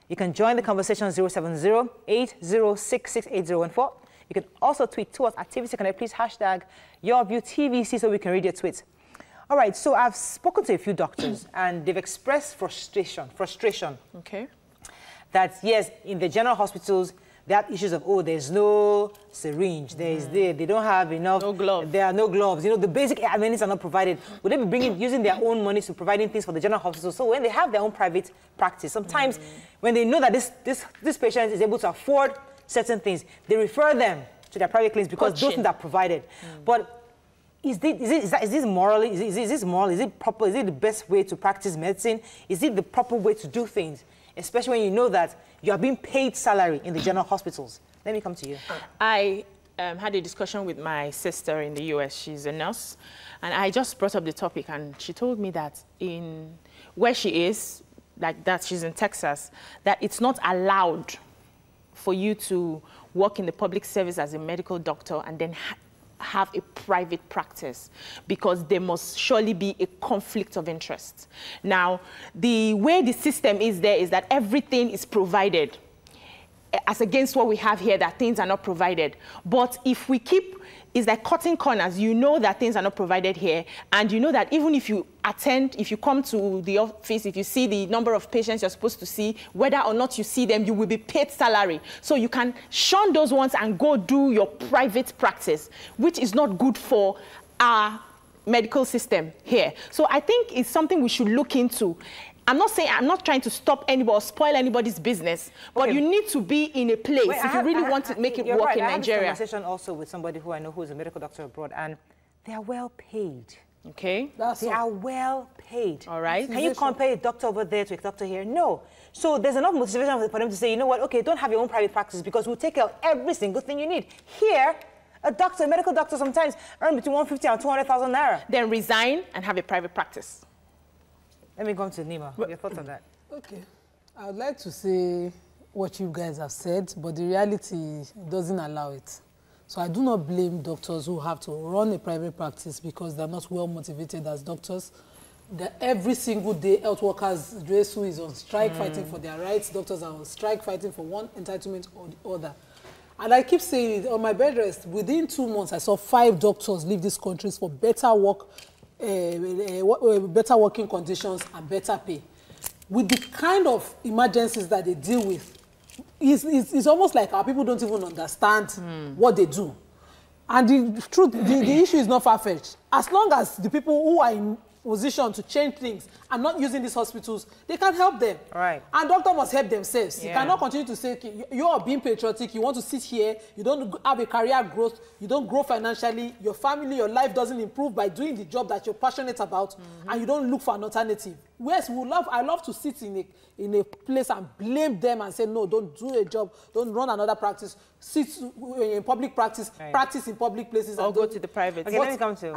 You can join the conversation 070-8066-8014. You can also tweet to us at TVC Connect. Please hashtag YourViewTVC so we can read your tweets. All right, so I've spoken to a few doctors and they've expressed frustration. Okay. That yes, in the general hospitals, they have issues of, oh, there's no syringe, they don't have enough. No gloves. There are no gloves. You know, the basic amenities are not provided. Would they be using their own money to providing things for the general hospitals? So when they have their own private practice, sometimes when they know that this patient is able to afford certain things, they refer them to their private clinics because those things are provided. But is this moral? Is this moral? Is it proper? Is it the best way to practice medicine? Is it the proper way to do things? Especially when you know that you are being paid salary in the general hospitals. Let me come to you. I had a discussion with my sister in the US. She's a nurse. And I just brought up the topic and she told me that in where she is, like that she's in Texas, that it's not allowed for you to work in the public service as a medical doctor and then have a private practice because there must surely be a conflict of interest. Now, the way the system is there is that everything is provided as against what we have here, that things are not provided. But if we keep, it's like cutting corners. You know that things are not provided here, and you know that even if you attend, if you come to the office, if you see the number of patients you're supposed to see, whether or not you see them, you will be paid salary. So you can shun those ones and go do your private practice, which is not good for our medical system here. So I think it's something we should look into. I'm not trying to stop anybody or spoil anybody's business, but you need to be in a place if you really want to make it work in Nigeria. I had this conversation also with somebody who I know who is a medical doctor abroad, and they are well paid. Okay. They are well paid. All right. Can you compare a doctor over there to a doctor here? No. So there's enough motivation for them to say, you know what, okay, don't have your own private practice because we'll take care of every single thing you need. Here, a medical doctor sometimes earn between 150 and 200,000 naira. Then resign and have a private practice. Let me go to Nima. Your thoughts on that? Okay. I would like to say what you guys have said, but the reality doesn't allow it. So I do not blame doctors who have to run a private practice because they're not well motivated as doctors. Every single day, health workers, who is on strike fighting for their rights, doctors are on strike fighting for one entitlement or the other. And I keep saying it, on my bed rest, within 2 months, I saw 5 doctors leave these countries for better work, better working conditions and better pay. With the kind of emergencies that they deal with, it's almost like our people don't even understand what they do. And the truth, the issue is not far-fetched. As long as the people who are in position to change things and not using these hospitals, they can help them. Right. And doctors must help themselves. You cannot continue to say, you are being patriotic, you want to sit here, you don't have a career growth, you don't grow financially, your family, your life doesn't improve by doing the job that you're passionate about, and you don't look for an alternative. Yes, I love to sit in a place and blame them and say, no, don't do a job, don't run another practice, sit in public practice, practice in public places. Or go to the private. Okay, let me come to...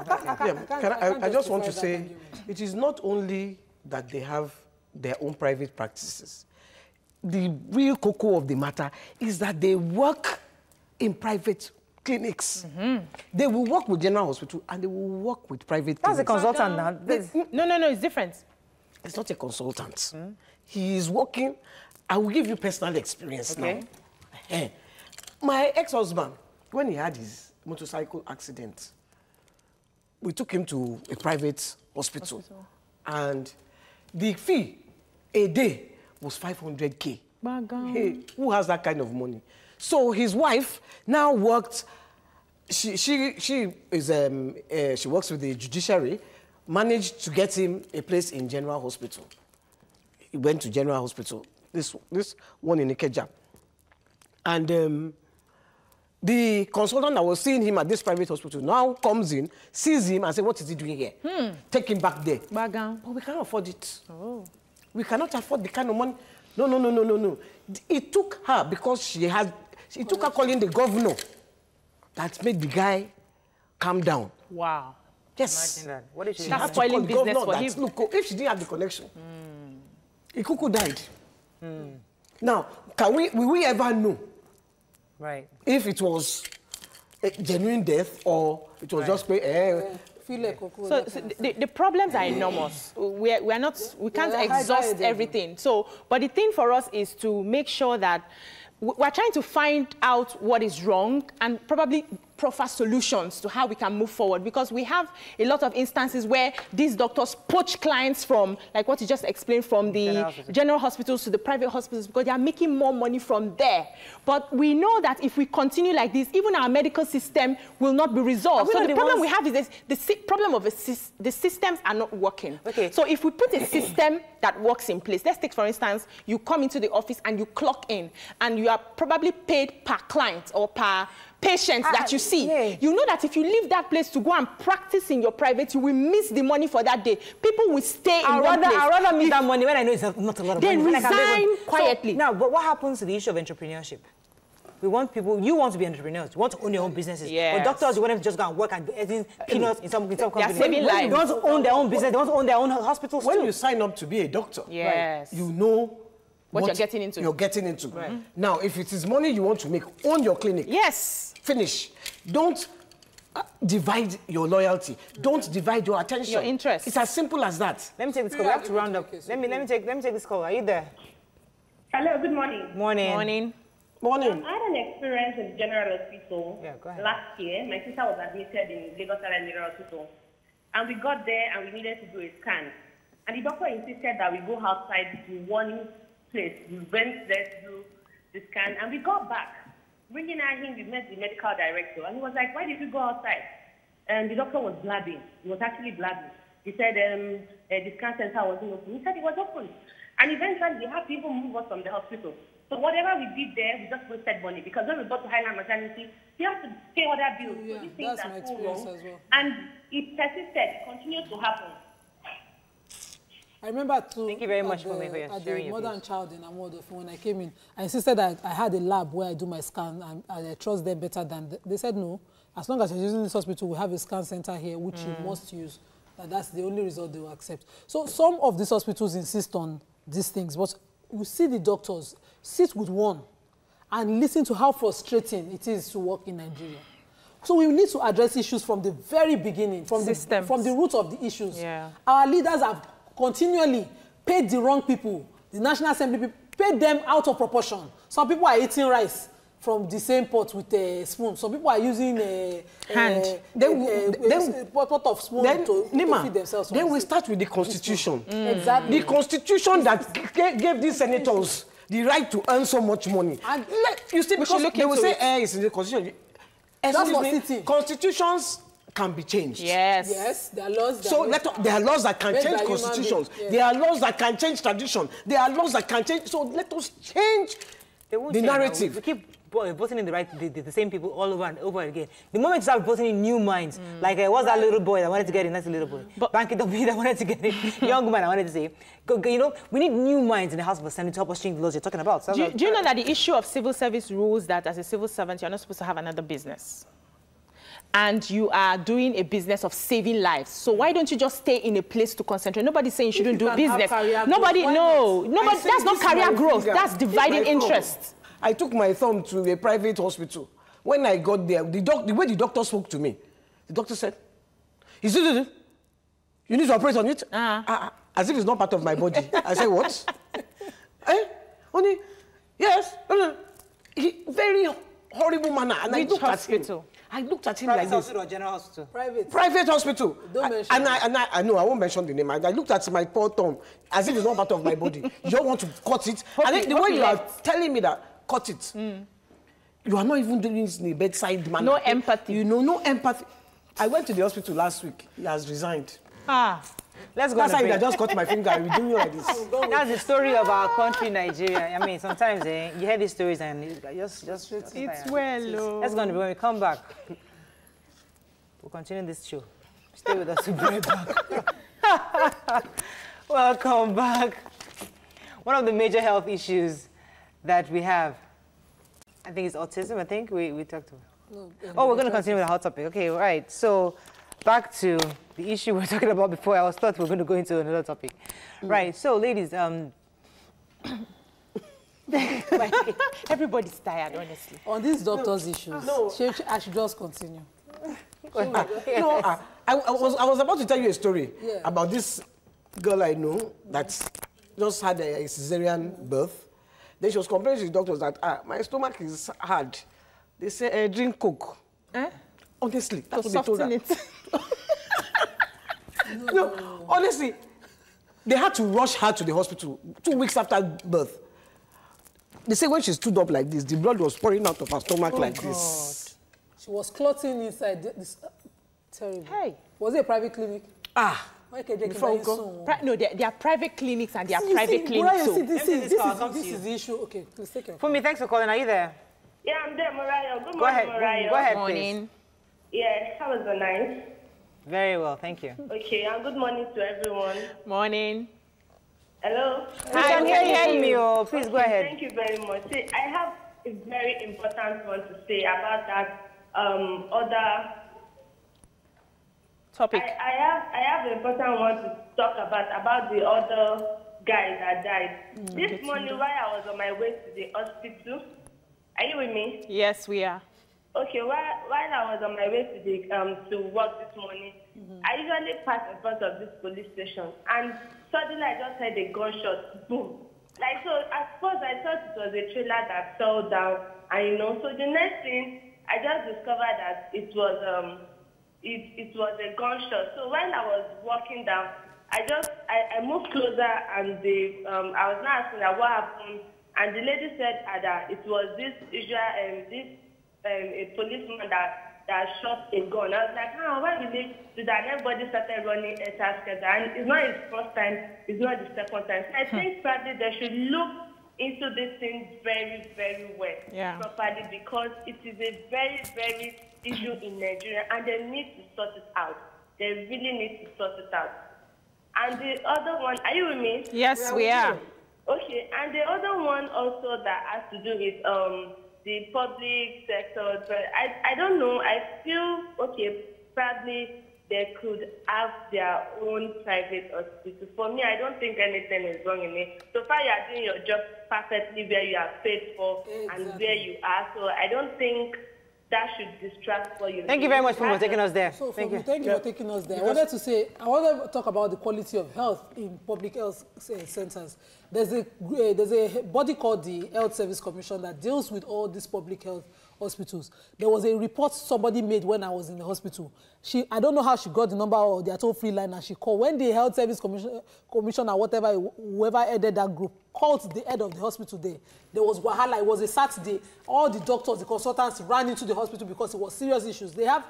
I just want to say, it is not only that they have their own private practices. The real cocoa of the matter is that they work in private clinics. They will work with general hospital and they will work with private clinics. That's a consultant now. No, it's different. It's not a consultant. He is working. I will give you personal experience now. My ex-husband, when he had his motorcycle accident, we took him to a private hospital. And the fee a day was 500K. Hey, who has that kind of money? So his wife now worked. She works with the judiciary. Managed to get him a place in General Hospital. He went to General Hospital. This one in Ikeja. And the consultant that was seeing him at this private hospital now comes in, sees him, and says, "What is he doing here? Take him back there." But we cannot afford it. We cannot afford the kind of money. No. It took her because it took her calling the governor that made the guy calm down. Wow. Yes. Imagine that. What did she That's spoiling business for him. Look, if she didn't have the connection, Ikuku died. Now, will we ever know? Right. If it was a genuine death or it was just so the problems are enormous. We can't exhaust everything. So, but the thing for us is to make sure that we're trying to find out what is wrong and probably proper solutions to how we can move forward, because we have a lot of instances where these doctors poach clients from, like what you just explained, from the general hospitals to the private hospitals, because they are making more money from there. But we know that if we continue like this, even our medical system will not be resolved. So the problem we have is this, the problem of the systems are not working. Okay. So if we put a system that works in place, let's take, for instance, you come into the office and you clock in, and you are probably paid per client or per patient that you see. Yeah. You know that if you leave that place to go and practice in your private, you will miss the money for that day. People will stay in one place. I'd rather miss that money when I know it's not a lot of money. They resign quietly. So, now, but what happens to the issue of entrepreneurship? We want people, you want to be entrepreneurs, you want to own your own businesses. Yes. But doctors, you want them to just go and work and earn peanuts in some company. They want to own their own business, they want to own their own hospitals. When you sign up to be a doctor, yes, you know what you're getting into. Right. Now, if it is money you want to make, own your clinic. Yes. Finish. Don't divide your loyalty. Don't divide your attention. Your interest. It's as simple as that. Let me take this call. We have to round up. Let me take this call. Are you there? Hello, good morning. Morning. I had an experience in General Hospital last year. My sister was admitted in Lagos General Hospital. And we got there and we needed to do a scan. And the doctor insisted that we go outside to one place. We went there to do the scan and we got back. Ringing at him, we met the medical director. And he was like, why did you go outside? And the doctor was blabbing. He was actually blabbing. He said the scan center wasn't open. He said it was open. And eventually they had to even move us from the hospital. So whatever we did there, we just wasted money, because when we got to Highland Maternity, we have to pay other bills. Yeah, so these things that's my are so experience wrong. as well. And it persisted, it continued to happen. I remember too. Thank you very much for sharing at your the mother and views. child in Amodofin, when I came in, I insisted that I had a lab where I do my scan, and I trust them better than they said no. As long as you're using this hospital, we have a scan center here which you must use. That's the only result they will accept. So some of these hospitals insist on these things, but you see the doctors sit with one and listen to how frustrating it is to work in Nigeria. So we need to address issues from the very beginning, from the root of the issues. Yeah. Our leaders have continually paid the wrong people, the National Assembly people, paid them out of proportion. Some people are eating rice from the same pot with a spoon. Some people are using a pot of spoon to feed themselves. Then we start with the Constitution. Exactly. The Constitution that gave these senators the right to earn so much money. And you see, because they will say, it's in the Constitution. Constitutions can be changed. Yes, there are laws. So there are laws that can change constitutions. There are laws that can change tradition. There are laws that can change. So let us change the narrative. We keep voting in the same people all over and over again. The moment you start voting in new minds, like what's that little boy that wanted to get in? That's a little boy. Banky W that wanted to get in. Young man I wanted to say. You know, we need new minds in the House of Assembly to help us change the laws you're talking about. So do you know that the issue of civil service rules that as a civil servant you're not supposed to have another business? And you are doing a business of saving lives. So why don't you just stay in a place to concentrate? Nobody's saying you shouldn't do business. Nobody, that's not career growth. That's dividing interests. I took my thumb to a private hospital. When I got there, the way the doctor spoke to me, the doctor said, "Is it? You need to operate on it?" As if it's not part of my body. I said, "What?" Honey, yes. Very horrible manner. And I looked at him. I looked at him like this. Private hospital or general hospital? Private hospital. Don't mention I know, I won't mention the name. I looked at my poor thumb as if it's not part of my body. You don't want to cut it. And then the way you are telling me that, cut it. You are not even doing this in a bedside manner. No empathy. You know, no empathy. I went to the hospital last week. He has resigned. Let's go. That's how I just cut my finger. We do you like this. That's the story of our country, Nigeria. I mean, sometimes you hear these stories and just it's well. Let's go on. When we come back, we'll continue this show. Stay with us. We'll be right back. Welcome back. One of the major health issues that we have, I think, is autism. I think we talked about. No, we're going to continue with the hot topic. Okay, right. So back to the issue we were talking about before. I thought we were going to go into another topic. Right. So, ladies, everybody's tired, honestly. On these doctors' issues, I should just continue. I was about to tell you a story about this girl I know that just had a cesarean birth. Then she was complaining to the doctors that my stomach is hard. They say, drink Coke. Honestly, that's what they told her. No, honestly, they had to rush her to the hospital 2 weeks after birth. They say when she stood up like this, the blood was pouring out of her stomach like this. She was clotting inside. This terrible. Hey. Was it a private clinic? No, there are private clinics and there are private clinics. This is the issue. Okay, please take care. Fumi, thanks for calling. Are you there? Yeah, I'm there, Mariah. Good morning, Mariah. Go ahead, Good morning. Yeah, how was the night? Very well, thank you. Okay, and good morning to everyone. Morning. Hello? Hi, I can hear you. Please go ahead. Thank you very much. See, I have a very important one to say about that other topic. I have an important one to talk about the other guy that died. This morning, while I was on my way to the hospital, are you with me? Yes, we are. Okay, while I was on my way to work this morning, I usually pass in front of this police station, and suddenly I just heard a gunshot, boom. Like, so at first I thought it was a trailer that fell down, and so the next thing, I just discovered that it was a gunshot. So when I was walking down, I moved closer, and I was not asking her what happened, and the lady said that it was a policeman that shot a gun. I was like, why did they do that? And everybody started running a task, and it's not his first time, it's not the second time. So I think probably they should look into this thing very, very well, properly, because it is a very, very issue in Nigeria, and they need to sort it out. They really need to sort it out. And the other one, are you with me? Yes, we are. Okay, and the other one also that has to do with the public sector, but I don't know. I feel, okay, probably they could have their own private hospital. For me, I don't think anything is wrong in it. So far, you are doing your job perfectly where you are paid for and where you are. So I don't think that should distract for you. Thank you very much for taking us there. So thank you for taking us there. I wanted to talk about the quality of health in public health centers. There's a body called the Health Service Commission that deals with all these public health hospitals. There was a report somebody made when I was in the hospital. I don't know how she got the number or their toll-free line, and she called. When the Health Service Commission or whatever, whoever headed that group, called the head of the hospital there was wahala. It was a Saturday. All the doctors, the consultants ran into the hospital because it was serious issues. They have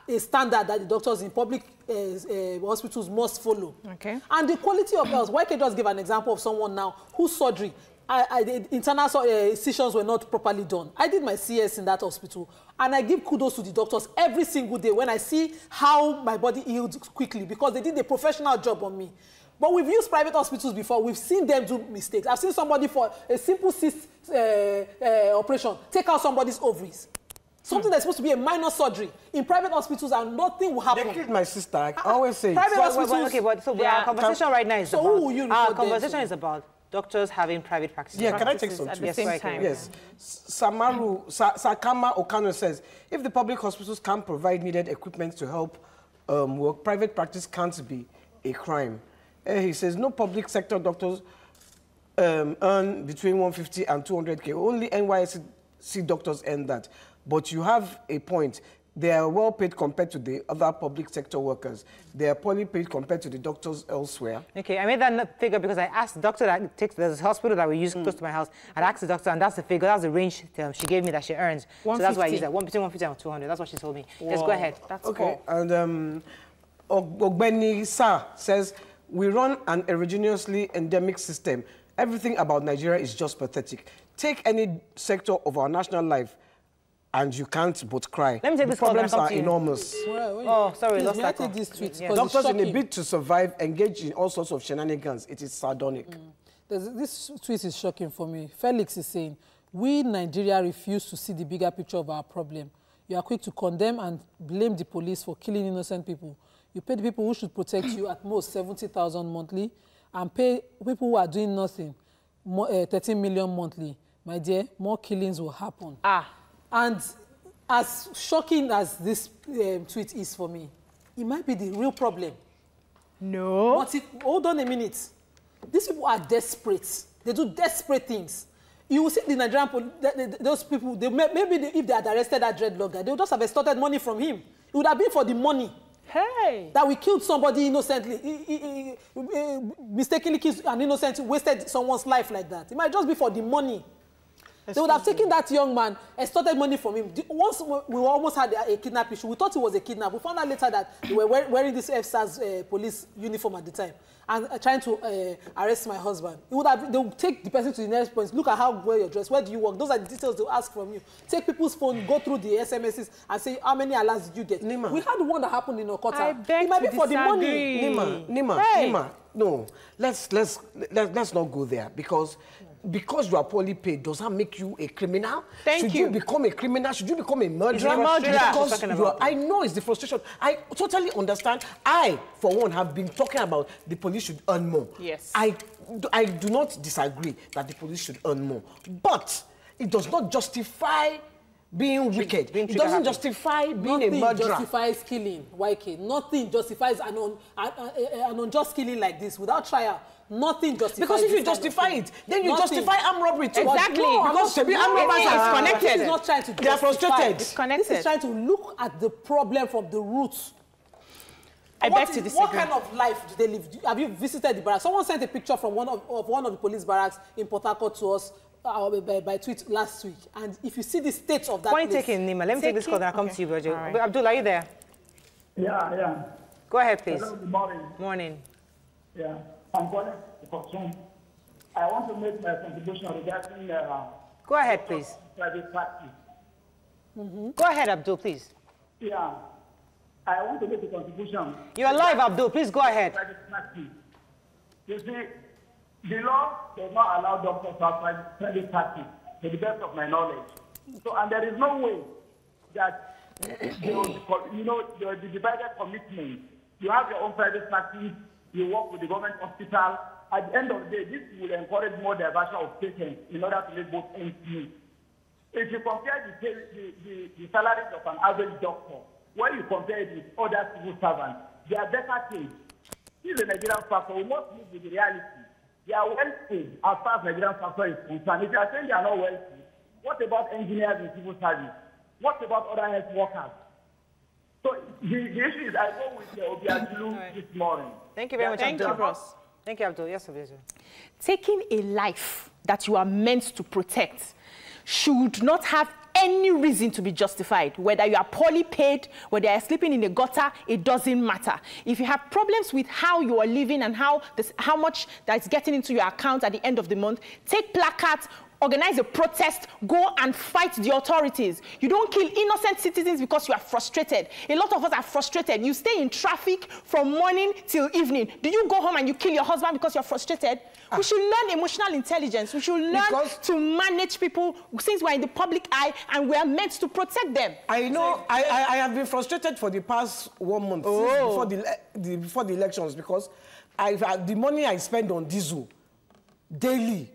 a standard that the doctors in public hospitals must follow. Okay. And the quality of health. Why can't I just give an example of someone now whose surgery, the internal incisions were not properly done. I did my CS in that hospital, and I give kudos to the doctors every single day when I see how my body healed quickly, because they did a professional job on me. But we've used private hospitals before. We've seen them do mistakes. I've seen somebody for a simple cyst operation take out somebody's ovaries. Something that's supposed to be a minor surgery in private hospitals, and nothing will happen. They killed my sister. I always say. Private hospitals. Our conversation right now is about. Our conversation is about doctors having private practices. Yeah, can I take some at the same time? Yes. Sakama Okano says, if the public hospitals can't provide needed equipment to help work, private practice can't be a crime. He says, no public sector doctors earn between 150 and 200K. Only NYSC doctors earn that. But you have a point. They are well paid compared to the other public sector workers. They are poorly paid compared to the doctors elsewhere. Okay, I made that figure because I asked the doctor that takes the hospital that we use close to my house. I asked the doctor, and that's the figure, that's the range she gave me that she earns. 150. So that's why I use that, between 150 and 200. That's what she told me. Whoa. Let's go ahead. That's okay. Cool. And Ogbeni Sa says, we run an heterogeneously endemic system. Everything about Nigeria is just pathetic. Take any sector of our national life, and you can't but cry. Let me take this call. The problems are enormous. Oh, sorry, lost that call. Doctors in a bid to survive engage in all sorts of shenanigans. It is sardonic. This tweet is shocking for me. Felix is saying, we Nigeria refuse to see the bigger picture of our problem. You are quick to condemn and blame the police for killing innocent people. You pay the people who should protect you at most 70,000 monthly, and pay people who are doing nothing 13 million monthly. My dear, more killings will happen. And as shocking as this tweet is for me, it might be the real problem. No. But hold on a minute. These people are desperate. They do desperate things. You will see the Nigerian police, those people, if they had arrested that dreadlock guy, they would just have extorted money from him. It would have been for the money. Hey. That we killed somebody innocently, mistakenly killed an innocent, wasted someone's life like that. It might just be for the money. They would have taken that young man, extorted money from him. Once we almost had a kidnap issue, we thought it was a kidnap. We found out later that they were wearing this FSA's police uniform at the time and trying to arrest my husband. They would take the person to the next point. Look at how well you're dressed. Where do you work? Those are the details they'll ask from you. Take people's phone, go through the SMSs and say, how many alarms did you get? Nima. We had the one that happened in Okota. I beg it might to be for disagree. the money. Nima, no. Let's not go there because you are poorly paid, does that make you a criminal? Should you become a criminal? Should you become a murderer? Because I know it's the frustration. I totally understand. I, for one, have been talking about the police should earn more. Yes. I do not disagree that the police should earn more. But it does not justify being wicked. It doesn't justify being a murderer. Nothing justifies killing, YK. Nothing justifies an unjust killing like this without trial. Nothing justifies. Because if you justify it, then you justify armed robbery too. Exactly. No, because armed robbers are connected. This is not trying to justify. They are frustrated. It's connected. This is trying to look at the problem from the roots. I beg to disagree. What kind of life do they live? Have you visited the barracks? Someone sent a picture from one of the police barracks in Port Harcourt to us by tweet last week. And if you see the state of that Point place... taken, Nima. Let me take this call and I'll come to you, Virgil. Right. Abdul, are you there? Yeah. Go ahead, please. Hello, good morning. Morning. Yeah, I'm calling for some. I want to make my contribution regarding... Go ahead, please. Private practice. Go ahead, Abdul, please. Yeah. I want to make a contribution. You're live, Abdul. Please go ahead. Private practice. You see, the law does not allow doctors to have private practice, to the best of my knowledge. So, and there is no way that, the divided commitment. You have your own private practice, you work with the government hospital. At the end of the day, this will encourage more diversion of patients in order to make both ends meet. If you compare the salaries of an average doctor, when you compare it with other civil servants, they are better paid. This is a Nigerian factor. We must live with the reality. They are well paid as far as Nigerian factor is concerned. If you are saying they are not well paid, what about engineers in civil service? What about other health workers? So the issue is, I go with the Obiagulu this morning. Thank you very much, Abdul. Thank you, Ross. Thank you, Abdul. Yes, Abdul. Taking a life that you are meant to protect should not have any reason to be justified. Whether you are poorly paid, whether you are sleeping in a gutter, it doesn't matter. If you have problems with how you are living and how much that's getting into your account at the end of the month, take placards, organize a protest, go and fight the authorities. You don't kill innocent citizens because you are frustrated. A lot of us are frustrated. You stay in traffic from morning till evening. Do you go home and you kill your husband because you're frustrated? We should learn emotional intelligence. We should learn to manage people since we're in the public eye and we're meant to protect them. I know. I have been frustrated for the past 1 month before the elections because the money I spend on diesel daily,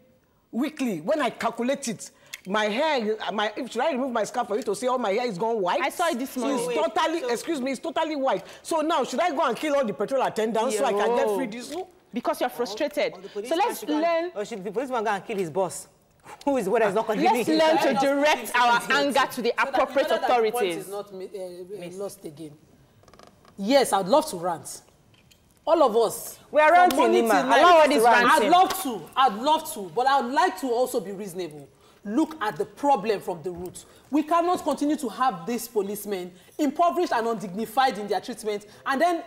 weekly, when I calculate it, my hair, should I remove my scarf for you to say, oh, my hair is gone white? I saw it this morning. It's totally white. So now, should I go and kill all the petrol attendants so I can get free diesel? Because you're frustrated. So let's learn... Or should the policeman go and kill his boss? Who is what is not contributing? Let's learn to direct our anger to the appropriate authorities. The point is not lost again. Yes, I'd love to rant. All of us. We are ranting, Nima. I'd love to, but I would like to also be reasonable. Look at the problem from the root. We cannot continue to have these policemen impoverished and undignified in their treatment, and then,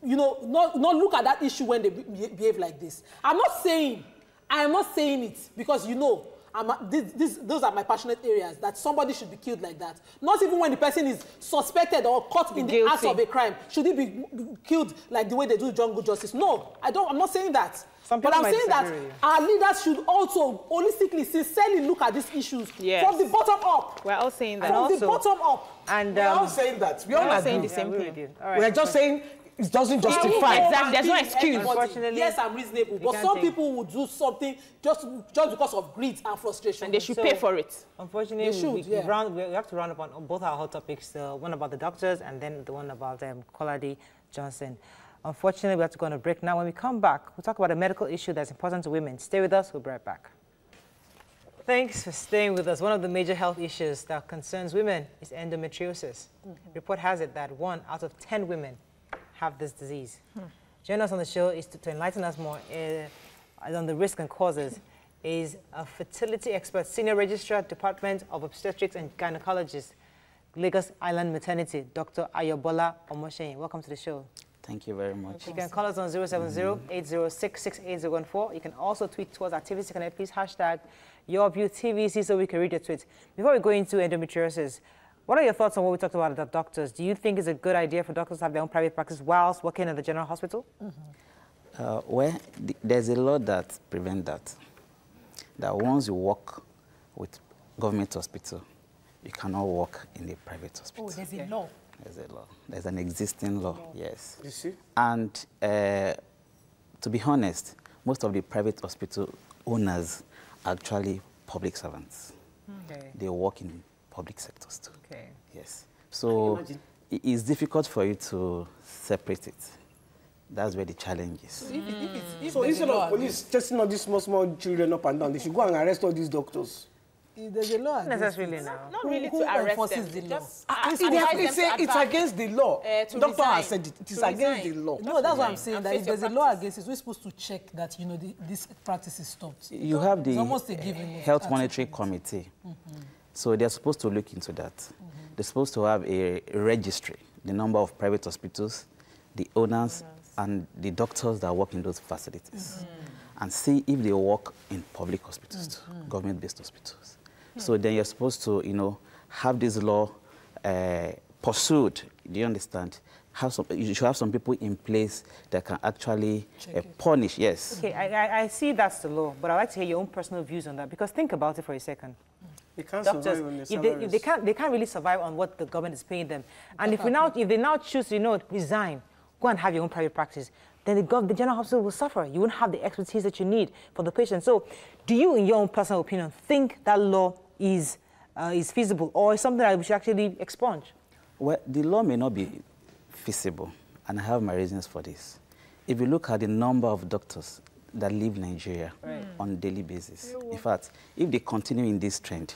not look at that issue when they behave like this. I am not saying it because those are my passionate areas, that somebody should be killed like that. Not even when the person is suspected or caught in the act of a crime. Should he be killed like the way they do jungle justice? No, I'm not saying that. But I'm saying that our leaders should also holistically, sincerely look at these issues from the bottom up. We're all saying that. From the bottom up. And we're all saying that. We're all saying the same thing. We're just saying it doesn't justify. Exactly. There's no excuse. Unfortunately, yes, I'm reasonable, but some people will do something just because of greed and frustration. And they should pay for it. Unfortunately, we have to round up on both our hot topics. One about the doctors and then the one about Kolade Johnson. Unfortunately, we have to go on a break now. When we come back, we'll talk about a medical issue that's important to women. Stay with us. We'll be right back. Thanks for staying with us. One of the major health issues that concerns women is endometriosis. Report has it that 1 out of 10 women have this disease. Joining us on the show is to enlighten us more on the risk and causes is a fertility expert, Senior Registrar, Department of Obstetrics and Gynecologist, Lagos Island Maternity, Dr. Ayobola Omosheyin. Welcome to the show. Thank you very much. You can call us on 070-806-68014. You can also tweet towards Activity Connect, please hashtag YourViewTVC so we can read your tweets. Before we go into endometriosis, what are your thoughts on what we talked about the doctors? Do you think it's a good idea for doctors to have their own private practice whilst working at the general hospital? Well, there's a law that prevents that. That once you work with government hospital, you cannot work in a private hospital. Oh, there's a law. There's a law. There's an existing law, yes. You see? And to be honest, most of the private hospital owners are actually public servants. Okay. They work in public sectors too. Okay. Yes. So it's difficult for you to separate it. That's where the challenge is. So instead of police chasing all these small children up and down, they should go and arrest all these doctors. There's a law. Not necessarily now. Not really Who to arrest enforces them. the law? Just They say it's against the law. Doctor has said it is against resign. the law. No, that's what I'm saying. And That face if there's your a law against it, we're supposed to check that, you know, this practice is stopped. You have It's almost a the given Health attitude. Monitoring Committee. So they're supposed to look into that. They're supposed to have a registry, the number of private hospitals, the owners, and the doctors that work in those facilities, and see if they work in public hospitals too, government-based hospitals. So then you're supposed to, you know, have this law pursued. Do you understand? You should have some people in place that can actually punish. Yes. Okay, I see that's the law, but I'd like to hear your own personal views on that, because think about it for a second. They can't Doctors, survive on their if salaries. they can't really survive on what the government is paying them. And if they now choose to, you know, resign, go and have your own private practice, then the general hospital will suffer. You won't have the expertise that you need for the patient. So do you, in your own personal opinion, think that law is feasible, or is something that we should actually expunge? Well, the law may not be feasible, and I have my reasons for this. If you look at the number of doctors that leave Nigeria on a daily basis, in fact, if they continue in this trend,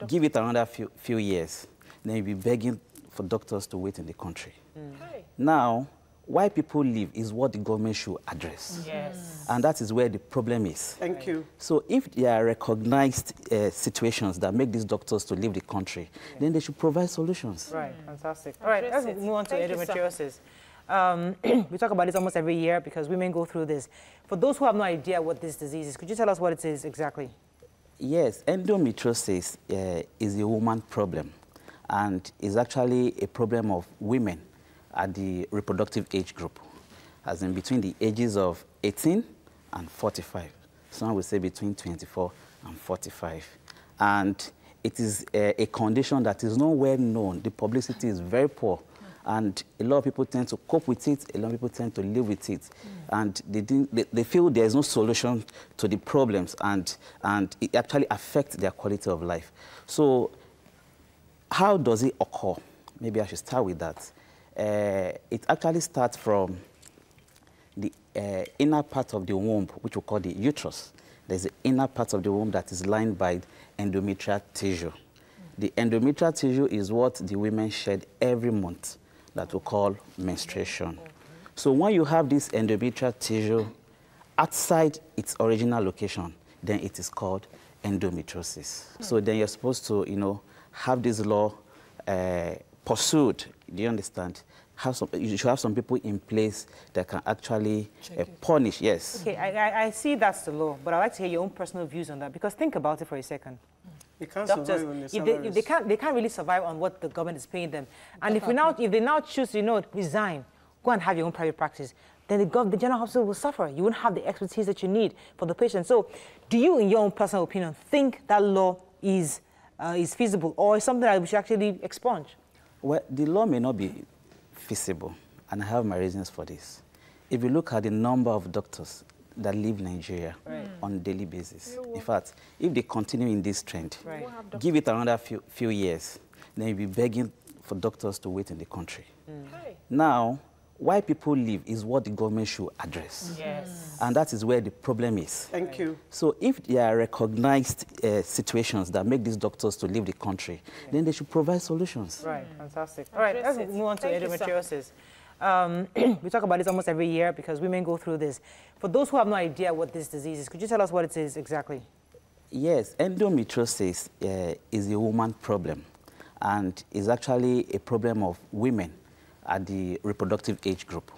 give it another few years, then you'll be begging for doctors to wait in the country. Now, why people leave is what the government should address. Yes. And that is where the problem is. Thank you. So if there are recognized situations that make these doctors to leave the country, then they should provide solutions. Right, fantastic. All right, let's move on to endometriosis. We talk about this almost every year because women go through this. For those who have no idea what this disease is, could you tell us what it is exactly? Yes, endometriosis is a woman problem, and is actually a problem of women at the reproductive age group, as in between the ages of 18 and 45. Some will say between 24 and 45. And it is a condition that is not well known. The publicity is very poor. And a lot of people tend to cope with it. A lot of people tend to live with it. And they feel there is no solution to the problems, and it actually affects their quality of life. So how does it occur? Maybe I should start with that. It actually starts from the inner part of the womb, which we call the uterus. There's the inner part of the womb that is lined by endometrial tissue. The endometrial tissue is what the women shed every month, that we call menstruation. So when you have this endometrial tissue outside its original location, then it is called endometriosis. So then you're supposed to, you know, have this law pursued. Do you understand? You should have some people in place that can actually punish. Yes. Okay, I see that's the law, but I'd like to hear your own personal views on that, because think about it for a second. They can't Doctors, survive on their salaries. they can't really survive on what the government is paying them. And if they now choose to, you know, resign, go and have your own private practice, then the general hospital will suffer. You won't have the expertise that you need for the patient. So do you, in your own personal opinion, think that law is feasible, or is something that we should actually expunge? Well, the law may not be feasible, and I have my reasons for this. If you look at the number of doctors that leave Nigeria on a daily basis, in fact, if they continue in this trend, give it another few years, then you'll be begging for doctors to wait in the country. Now, why people leave is what the government should address. Yes. And that is where the problem is. Thank you. So if there are recognized situations that make these doctors to leave the country, then they should provide solutions. Right, fantastic. All right, let's move on to endometriosis. We talk about this almost every year because women go through this. For those who have no idea what this disease is, could you tell us what it is exactly? Yes, endometriosis is a woman problem and is actually a problem of women at the reproductive age group,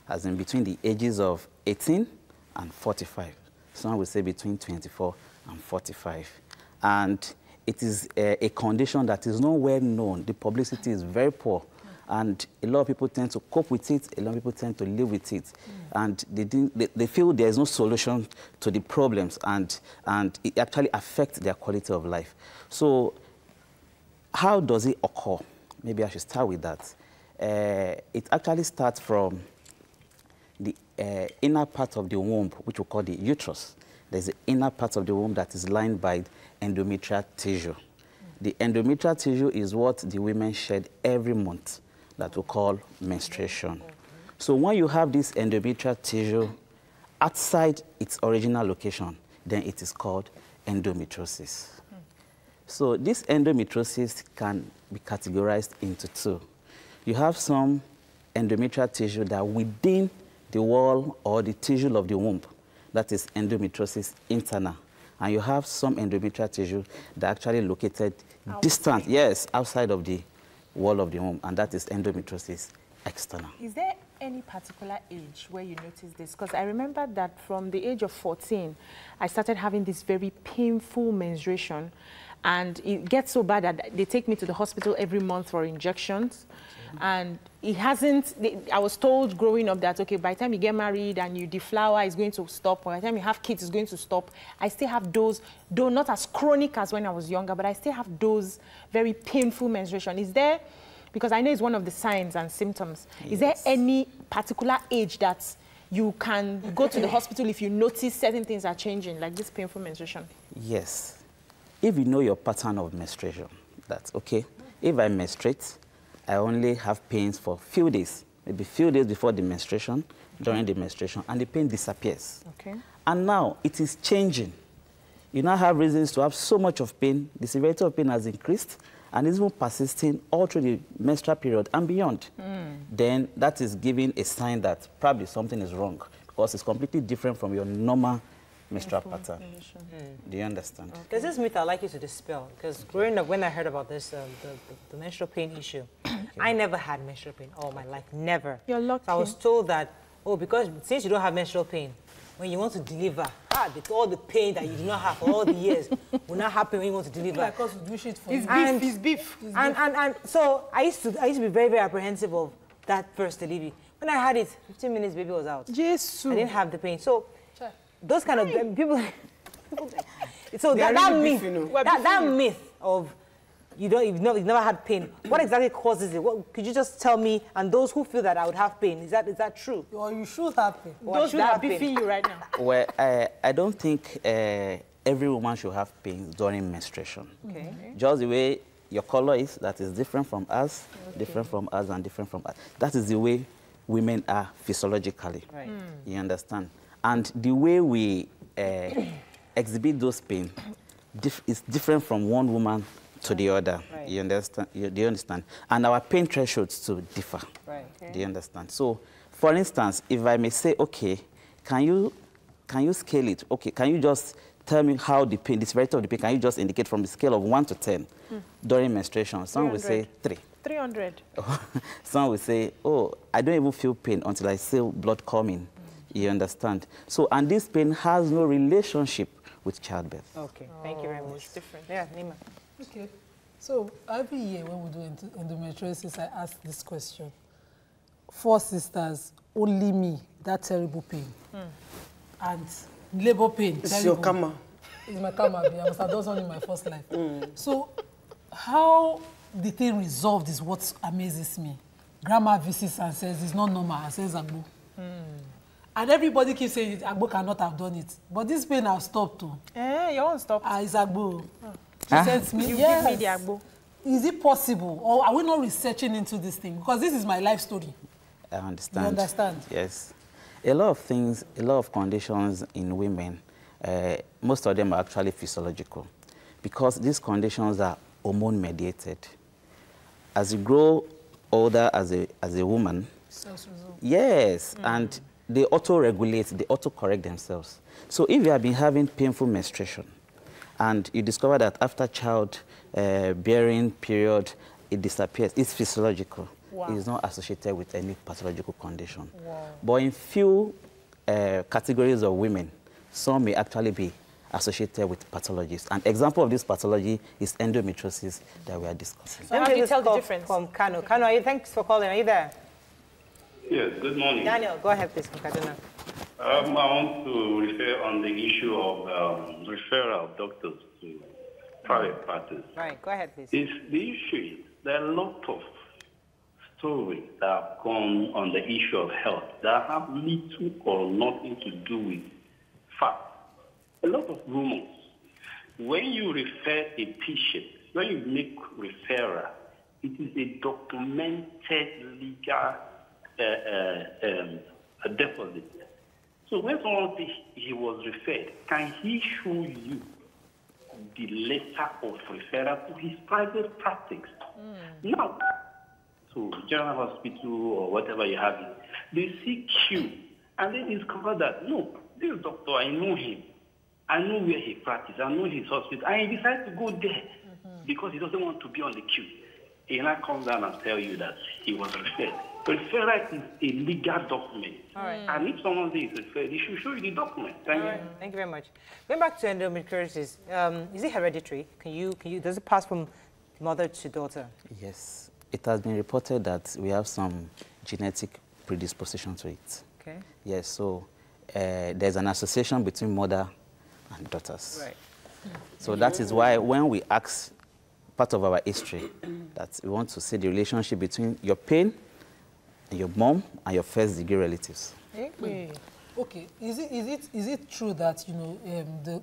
as in between the ages of 18 and 45. Some will say between 24 and 45. And it is a condition that is not well known. The publicity is very poor. And a lot of people tend to cope with it, a lot of people tend to live with it. And they feel there is no solution to the problems, and it actually affects their quality of life. So how does it occur? Maybe I should start with that. It actually starts from the inner part of the womb, which we call the uterus. There's the inner part of the womb that is lined by endometrial tissue. The endometrial tissue is what the women shed every month, that we call menstruation. So when you have this endometrial tissue outside its original location, then it is called endometriosis. So this endometriosis can be categorized into two. You have some endometrial tissue that within the wall or the tissue of the womb, that is endometriosis interna. And you have some endometrial tissue that actually located distant, yes, outside of the wall of the womb, and that is endometriosis externa. Is there any particular age where you notice this? Because I remember that from the age of 14, I started having this very painful menstruation, and it gets so bad that they take me to the hospital every month for injections. And it hasn't, I was told growing up that, okay, by the time you get married and you deflower, it's going to stop. By the time you have kids, it's going to stop. I still have those, though not as chronic as when I was younger, but I still have those very painful menstruation. Is there, because I know it's one of the signs and symptoms, is there any particular age that you can go to the hospital if you notice certain things are changing, like this painful menstruation? Yes. If you know your pattern of menstruation, that's okay. If I menstruate, I only have pains for a few days, maybe a few days before the menstruation, during the menstruation, and the pain disappears. Okay. And now it is changing. You now have reasons to have so much of pain. The severity of pain has increased and is even persisting all through the menstrual period and beyond. Then that is giving a sign that probably something is wrong, because it's completely different from your normal menstrual pattern. Do you understand? Okay. There's this myth I'd like you to dispel, because growing up, when I heard about this, the menstrual pain issue, I never had menstrual pain all my life, never. You're lucky. So I was told that, oh, because since you don't have menstrual pain, when you want to deliver, all the pain that you do not have for all the years will not happen when you want to deliver. Because we wish it for It's beef. And so I used to be very, very apprehensive of that first delivery. When I had it, 15 minutes, baby was out. Jesus. I didn't have the pain. So those kind of people, so that myth, that myth of you've never had pain. What exactly causes it? Could you just tell me? And those who feel that I would have pain, is that true? Or you should have pain. Those who are beefing you right now. Well, I don't think every woman should have pain during menstruation. Okay. Just the way your color is, that is different from us, different from us, and different from us. That is the way women are physiologically. Right. You understand? And the way we exhibit those pain is different from one woman to the other. Right. You understand? Do you understand? And our pain thresholds too differ. Right. Okay. Do you understand? So, for instance, if I may say, okay, can you scale it? Okay, can you just tell me how the pain, the severity of the pain, can you just indicate from the scale of 1 to 10 during menstruation? Some will say 3. 300. Some will say, oh, I don't even feel pain until I see blood coming. You understand? So, and this pain has no relationship with childbirth. Okay, thank you very much. It's different. Yeah, Nima. Okay. So every year when we do endometriosis, I ask this question. 4 sisters, only me, that terrible pain. And labor pain, It's terrible. your karma. It's my karma. I must have done something in my first life. So how the thing resolved is what amazes me. Grandma visits and says it's not normal and says Agbo. And everybody keeps saying Agbo cannot have done it. But this pain has stopped too. You won't stop. It's Agbo. She said to me, You yes. give me the Agbo. Is it possible? Or are we not researching into this thing? Because this is my life story. I understand. You understand? Yes. A lot of things, a lot of conditions in women, most of them are actually physiological because these conditions are hormone mediated. As you grow older as a woman, yes, and they auto-regulate, they auto-correct themselves. So if you have been having painful menstruation and you discover that after child bearing period, it disappears, it's physiological. Wow. It is not associated with any pathological condition. Wow. But in few categories of women, some may actually be associated with pathologies. An example of this pathology is endometriosis that we are discussing. So how do you tell the difference? From Kano. Kano, thanks for calling. Are you there? Yes, good morning. Daniel, go ahead, please, from Kaduna. I want to refer on the issue of referral of doctors to private practice. Right, go ahead, please. The issue is there are a lot of stories that have gone on the issue of health that have little or nothing to do with facts. A lot of rumors. When you refer a patient, when you make referral, it is a documented legal deposit. So when someone says he was referred, can he show you the letter of referral to his private practice? Now, to general hospital or whatever you have, they seek you and they discover that, no, this doctor, I know him. I know where he practices. I know his hospital. And he decides to go there because he doesn't want to be on the queue. He now comes down and tells you that he was referred. Referral is a legal document. And if someone says he's referred, he should show you the document. Thank you. Thank you very much. Going back to endometriosis, is it hereditary? Does it pass from mother to daughter? Yes. It has been reported that we have some genetic predisposition to it. Okay. Yes, so there's an association between mother and daughters. Right. So that is why when we ask part of our history that we want to see the relationship between your pain and your mom and your first degree relatives. Okay, is it true that the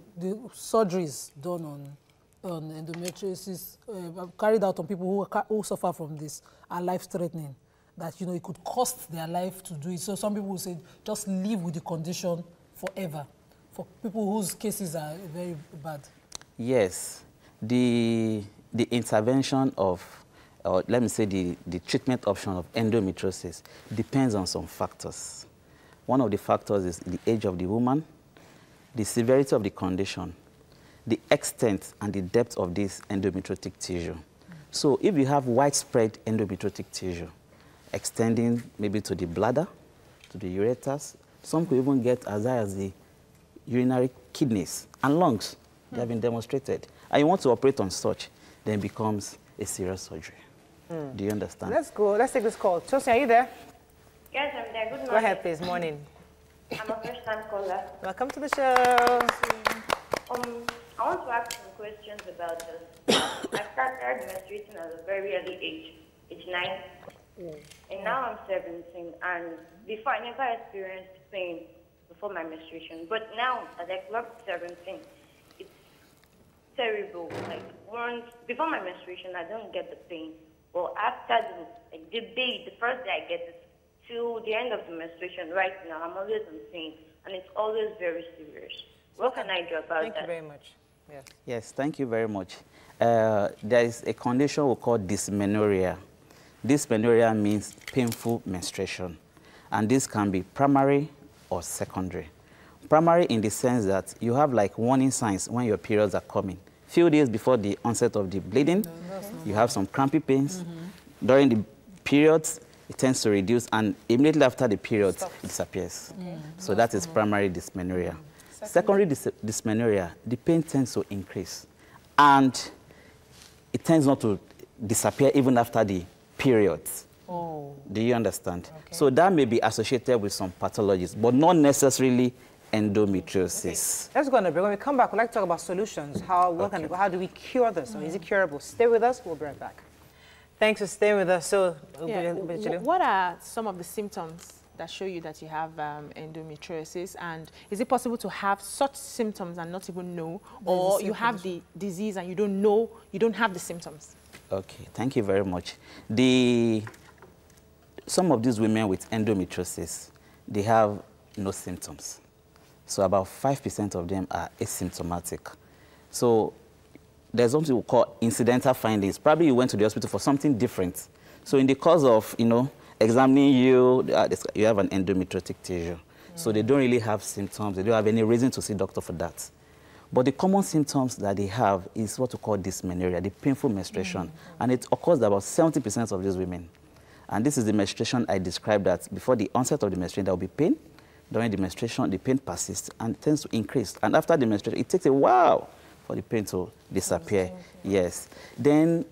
surgeries done on endometriosis carried out on people who suffer from this are life-threatening? That it could cost their life to do it. So some people will say just live with the condition forever. For people whose cases are very bad. Yes, the intervention of, or let me say the treatment option of endometriosis depends on some factors. One of the factors is the age of the woman, the severity of the condition, the extent and the depth of this endometriotic tissue. So if you have widespread endometriotic tissue, extending maybe to the bladder, to the ureters, some could even get as high as the urinary kidneys and lungs. They have been demonstrated. And you want to operate on such, then it becomes a serious surgery. Do you understand? Let's go. Let's take this call. Tosin, are you there? Yes, I'm there. Good morning. Go ahead, please. Morning. I'm a first-time caller. Welcome to the show. I want to ask some questions about this. I started menstruating at a very early age 9. And now I'm 17. And before, I never experienced pain before my menstruation. But now, as I clocked 17, it's terrible. Like, before my menstruation, I don't get the pain. Well, after the first day I get it, till the end of the menstruation, right now, I'm always in pain. And it's always very serious. What can I do about that? Thank you very much. Yes. Yes, thank you very much. There is a condition we call dysmenorrhea. Dysmenorrhea means painful menstruation. And this can be primary or secondary. Primary in the sense that you have like warning signs when your periods are coming. Few days before the onset of the bleeding, you have some crampy pains. During the periods, it tends to reduce, and immediately after the periods, it disappears. So that is primary dysmenorrhea. Secondary dysmenorrhea, the pain tends to increase, and it tends not to disappear even after the periods. Do you understand? Okay. So that may be associated with some pathologies, but not necessarily endometriosis. Okay. Let's go on a break. When we come back, we'd like to talk about solutions. How do we cure this? Or is it curable? Stay with us. We'll be right back. Thanks for staying with us. So, what are some of the symptoms that show you that you have endometriosis? And is it possible to have such symptoms and not even know? Or you have the disease and you don't know, you don't have the symptoms? Okay, thank you very much. some of these women with endometriosis, they have no symptoms. So about 5% of them are asymptomatic. So there's something we call incidental findings. Probably you went to the hospital for something different. So in the course of, examining you, you have an endometriotic tissue. So they don't really have symptoms. They don't have any reason to see a doctor for that. But the common symptoms that they have is what we call dysmenorrhea, the painful menstruation. And it occurs to about 70% of these women. And this is the menstruation I described, that before the onset of the menstruation, there will be pain. During the menstruation, the pain persists and tends to increase. And after the menstruation, it takes a while for the pain to disappear. Yes. Then,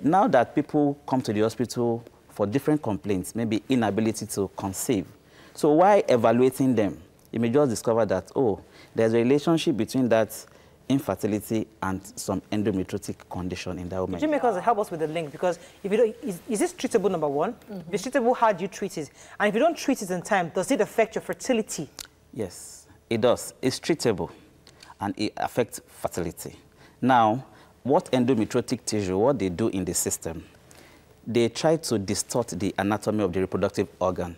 now that people come to the hospital for different complaints, maybe inability to conceive. So while evaluating them, you may just discover that, oh, there's a relationship between that infertility and some endometriotic condition in that woman. Could you help us with the link? Because if you don't, is this treatable, number one? If it's treatable, how do you treat it? And if you don't treat it in time, does it affect your fertility? Yes, it does. It's treatable, and it affects fertility. Now, what endometriotic tissue, what they do in the system, they try to distort the anatomy of the reproductive organ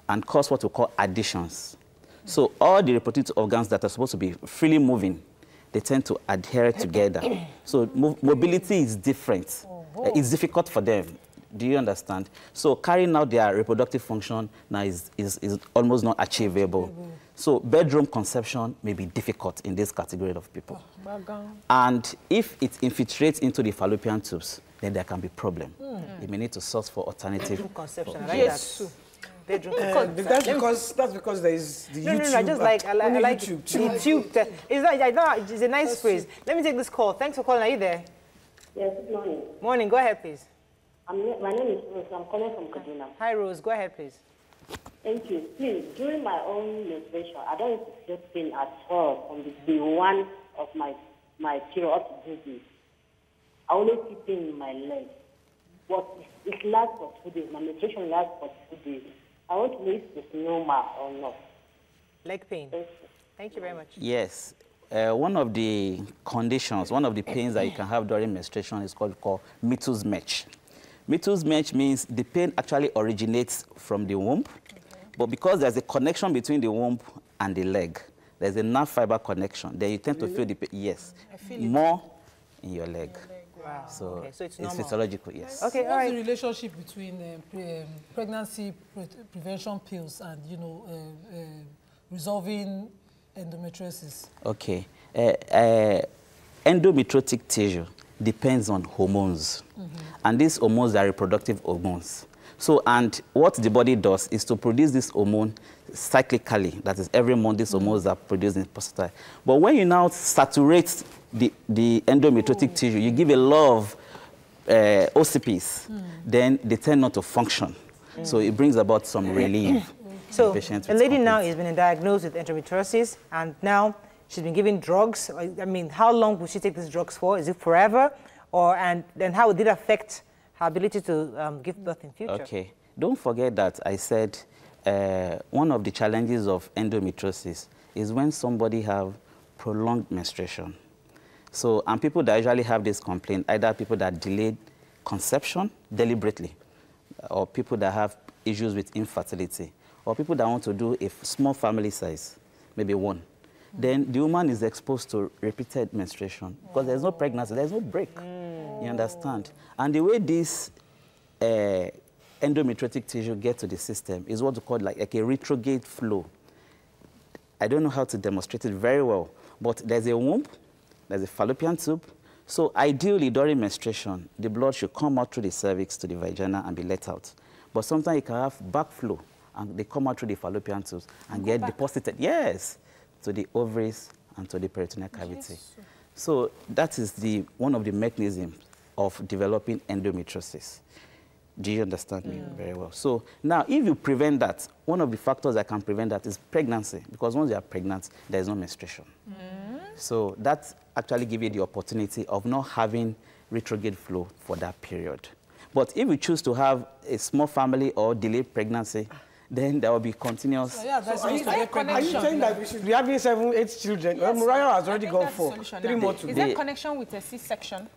and cause what we call adhesions. So all the reproductive organs that are supposed to be freely moving, they tend to adhere together. So mobility is different. It's difficult for them. Do you understand? So carrying out their reproductive function now is almost not achievable. So bedroom conception may be difficult in this category of people. And if it infiltrates into the fallopian tubes, then there can be problem. You may need to source for alternative conception. I like that. Bedroom. That's because there is the YouTube. No, I just like YouTube. The tube. It's a nice phrase. Let me take this call. Thanks for calling. Are you there? Yes, good morning. Morning. Go ahead, please. My name is Rose. I'm calling from Kaduna. Hi, Rose. Go ahead, please. Thank you. Please, during my own menstruation, I don't feel pain at all from the one of my period up to this. I always feel pain in my leg. But it lasts for 2 days. My menstruation lasts for 2 days. I want to know if it's normal or not. Leg pain. Thank you very much. Yes. One of the conditions, one of the pains that you can have during menstruation is called Mittel's match. Mittel's match means the pain actually originates from the womb, but because there's a connection between the womb and the leg, there's a nerve fiber connection, then you tend to feel the pain, yes, more in your leg. Wow. So, okay, so it's physiological, yes. Okay, what's the relationship between pregnancy prevention pills and, resolving endometriosis? Okay. Endometriotic tissue depends on hormones. And these hormones are reproductive hormones. So, and what the body does is to produce this hormone cyclically. That is, every month these hormones are produced in pituitary. But when you now saturate the endometriotic tissue, you give a lot of OCPs, then they tend not to function. So it brings about some relief. So a lady now has been diagnosed with endometriosis, and now she's been given drugs. I mean, how long will she take these drugs for? Is it forever? And then how would it affect her ability to give birth in future? Okay. Don't forget that I said one of the challenges of endometriosis is when somebody have prolonged menstruation. So, and people that usually have this complaint, either people that delayed conception deliberately, or people that have issues with infertility, or people that want to do a small family size, maybe one. Then the woman is exposed to repeated menstruation because there's no pregnancy, there's no break. You understand? And the way this endometriotic tissue gets to the system is what we call like a retrograde flow. I don't know how to demonstrate it very well, but there's a womb, there's a fallopian tube. So ideally, during menstruation, the blood should come out through the cervix to the vagina and be let out. But sometimes you can have backflow, and they come out through the fallopian tubes and get deposited, yes, to the ovaries and to the peritoneal cavity. So that is one of the mechanisms of developing endometriosis. Do you understand me very well? So now, if you prevent that, one of the factors that can prevent that is pregnancy, because once you are pregnant, there is no menstruation. So that actually gives you the opportunity of not having retrograde flow for that period. But if you choose to have a small family or delayed pregnancy, then there will be continuous. Yeah, that's are you saying that we should be having 7, 8 children? Mariah has already gone 4. 3 more to Is there a connection with a C-section?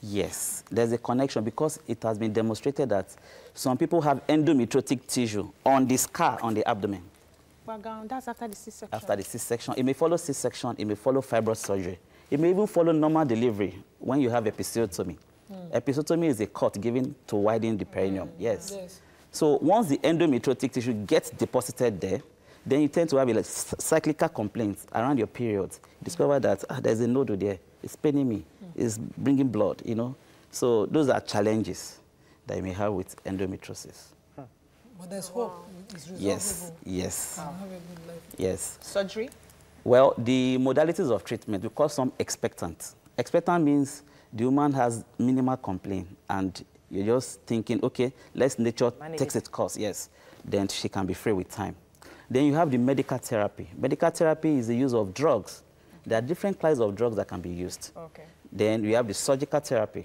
Yes, there's a connection because it has been demonstrated that some people have endometriotic tissue on the scar on the abdomen. Well, that's after the C-section. After the C-section. It may follow C-section, it may follow fibroid surgery. It may even follow normal delivery when you have episiotomy. Episiotomy is a cut given to widen the perineum. Yes. So once the endometriotic tissue gets deposited there, then you tend to have like cyclical complaints around your periods. You discover that there's a nodule there. It's paining me. It's bringing blood, you know. So those are challenges that you may have with endometriosis. But there's hope. It's resolvable. Yes, yes. Have a good life. Yes. Surgery? Well, the modalities of treatment, we call some expectant. Expectant means the woman has minimal complaint and you're just thinking, okay, let's nature takes its course, yes. Then she can be free with time. Then you have the medical therapy. Medical therapy is the use of drugs. There are different kinds of drugs that can be used. Okay. Then you have the surgical therapy,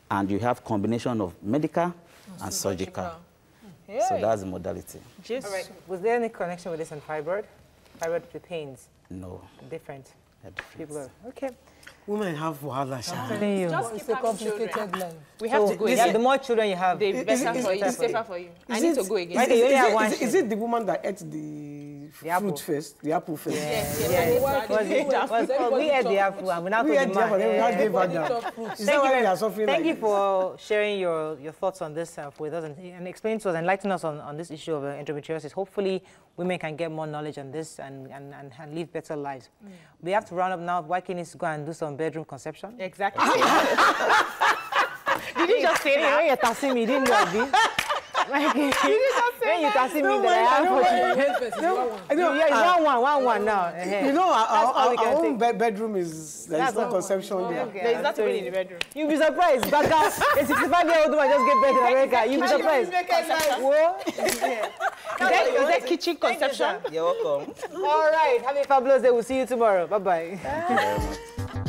and you have combination of medical and surgical. So that's the modality. All right. Was there any connection with this and fibroid? Fibroid with pains? No. Different. People are, okay. Women have wahala. I'm telling you. Just keep having children. We So have to go. the more children you have, the better for you. It's safer for you. I need to go again. Is it the woman that ate the fruit first? The apple first? Yes. We ate the apple and we now took the man. Thank you for sharing your thoughts on this with us and explain to us, enlighten us on this issue of endometriosis. Hopefully, women can get more knowledge on this and live better lives. We have to round up now. Waki needs to go and do some bedroom conception. Exactly. Did you just say that? When you're touching me, didn't you, Abby? Did you just say when you're touching me, that I know. Yeah, it's one now. You know, our own bedroom is, there's no conception there. There's nothing in the bedroom. You'll be surprised. Back out, a 65-year-old woman just gave birth in America. You'll be surprised. Is there kitchen conception? You're welcome. All right. Have a fabulous day. We'll see you tomorrow. Bye-bye.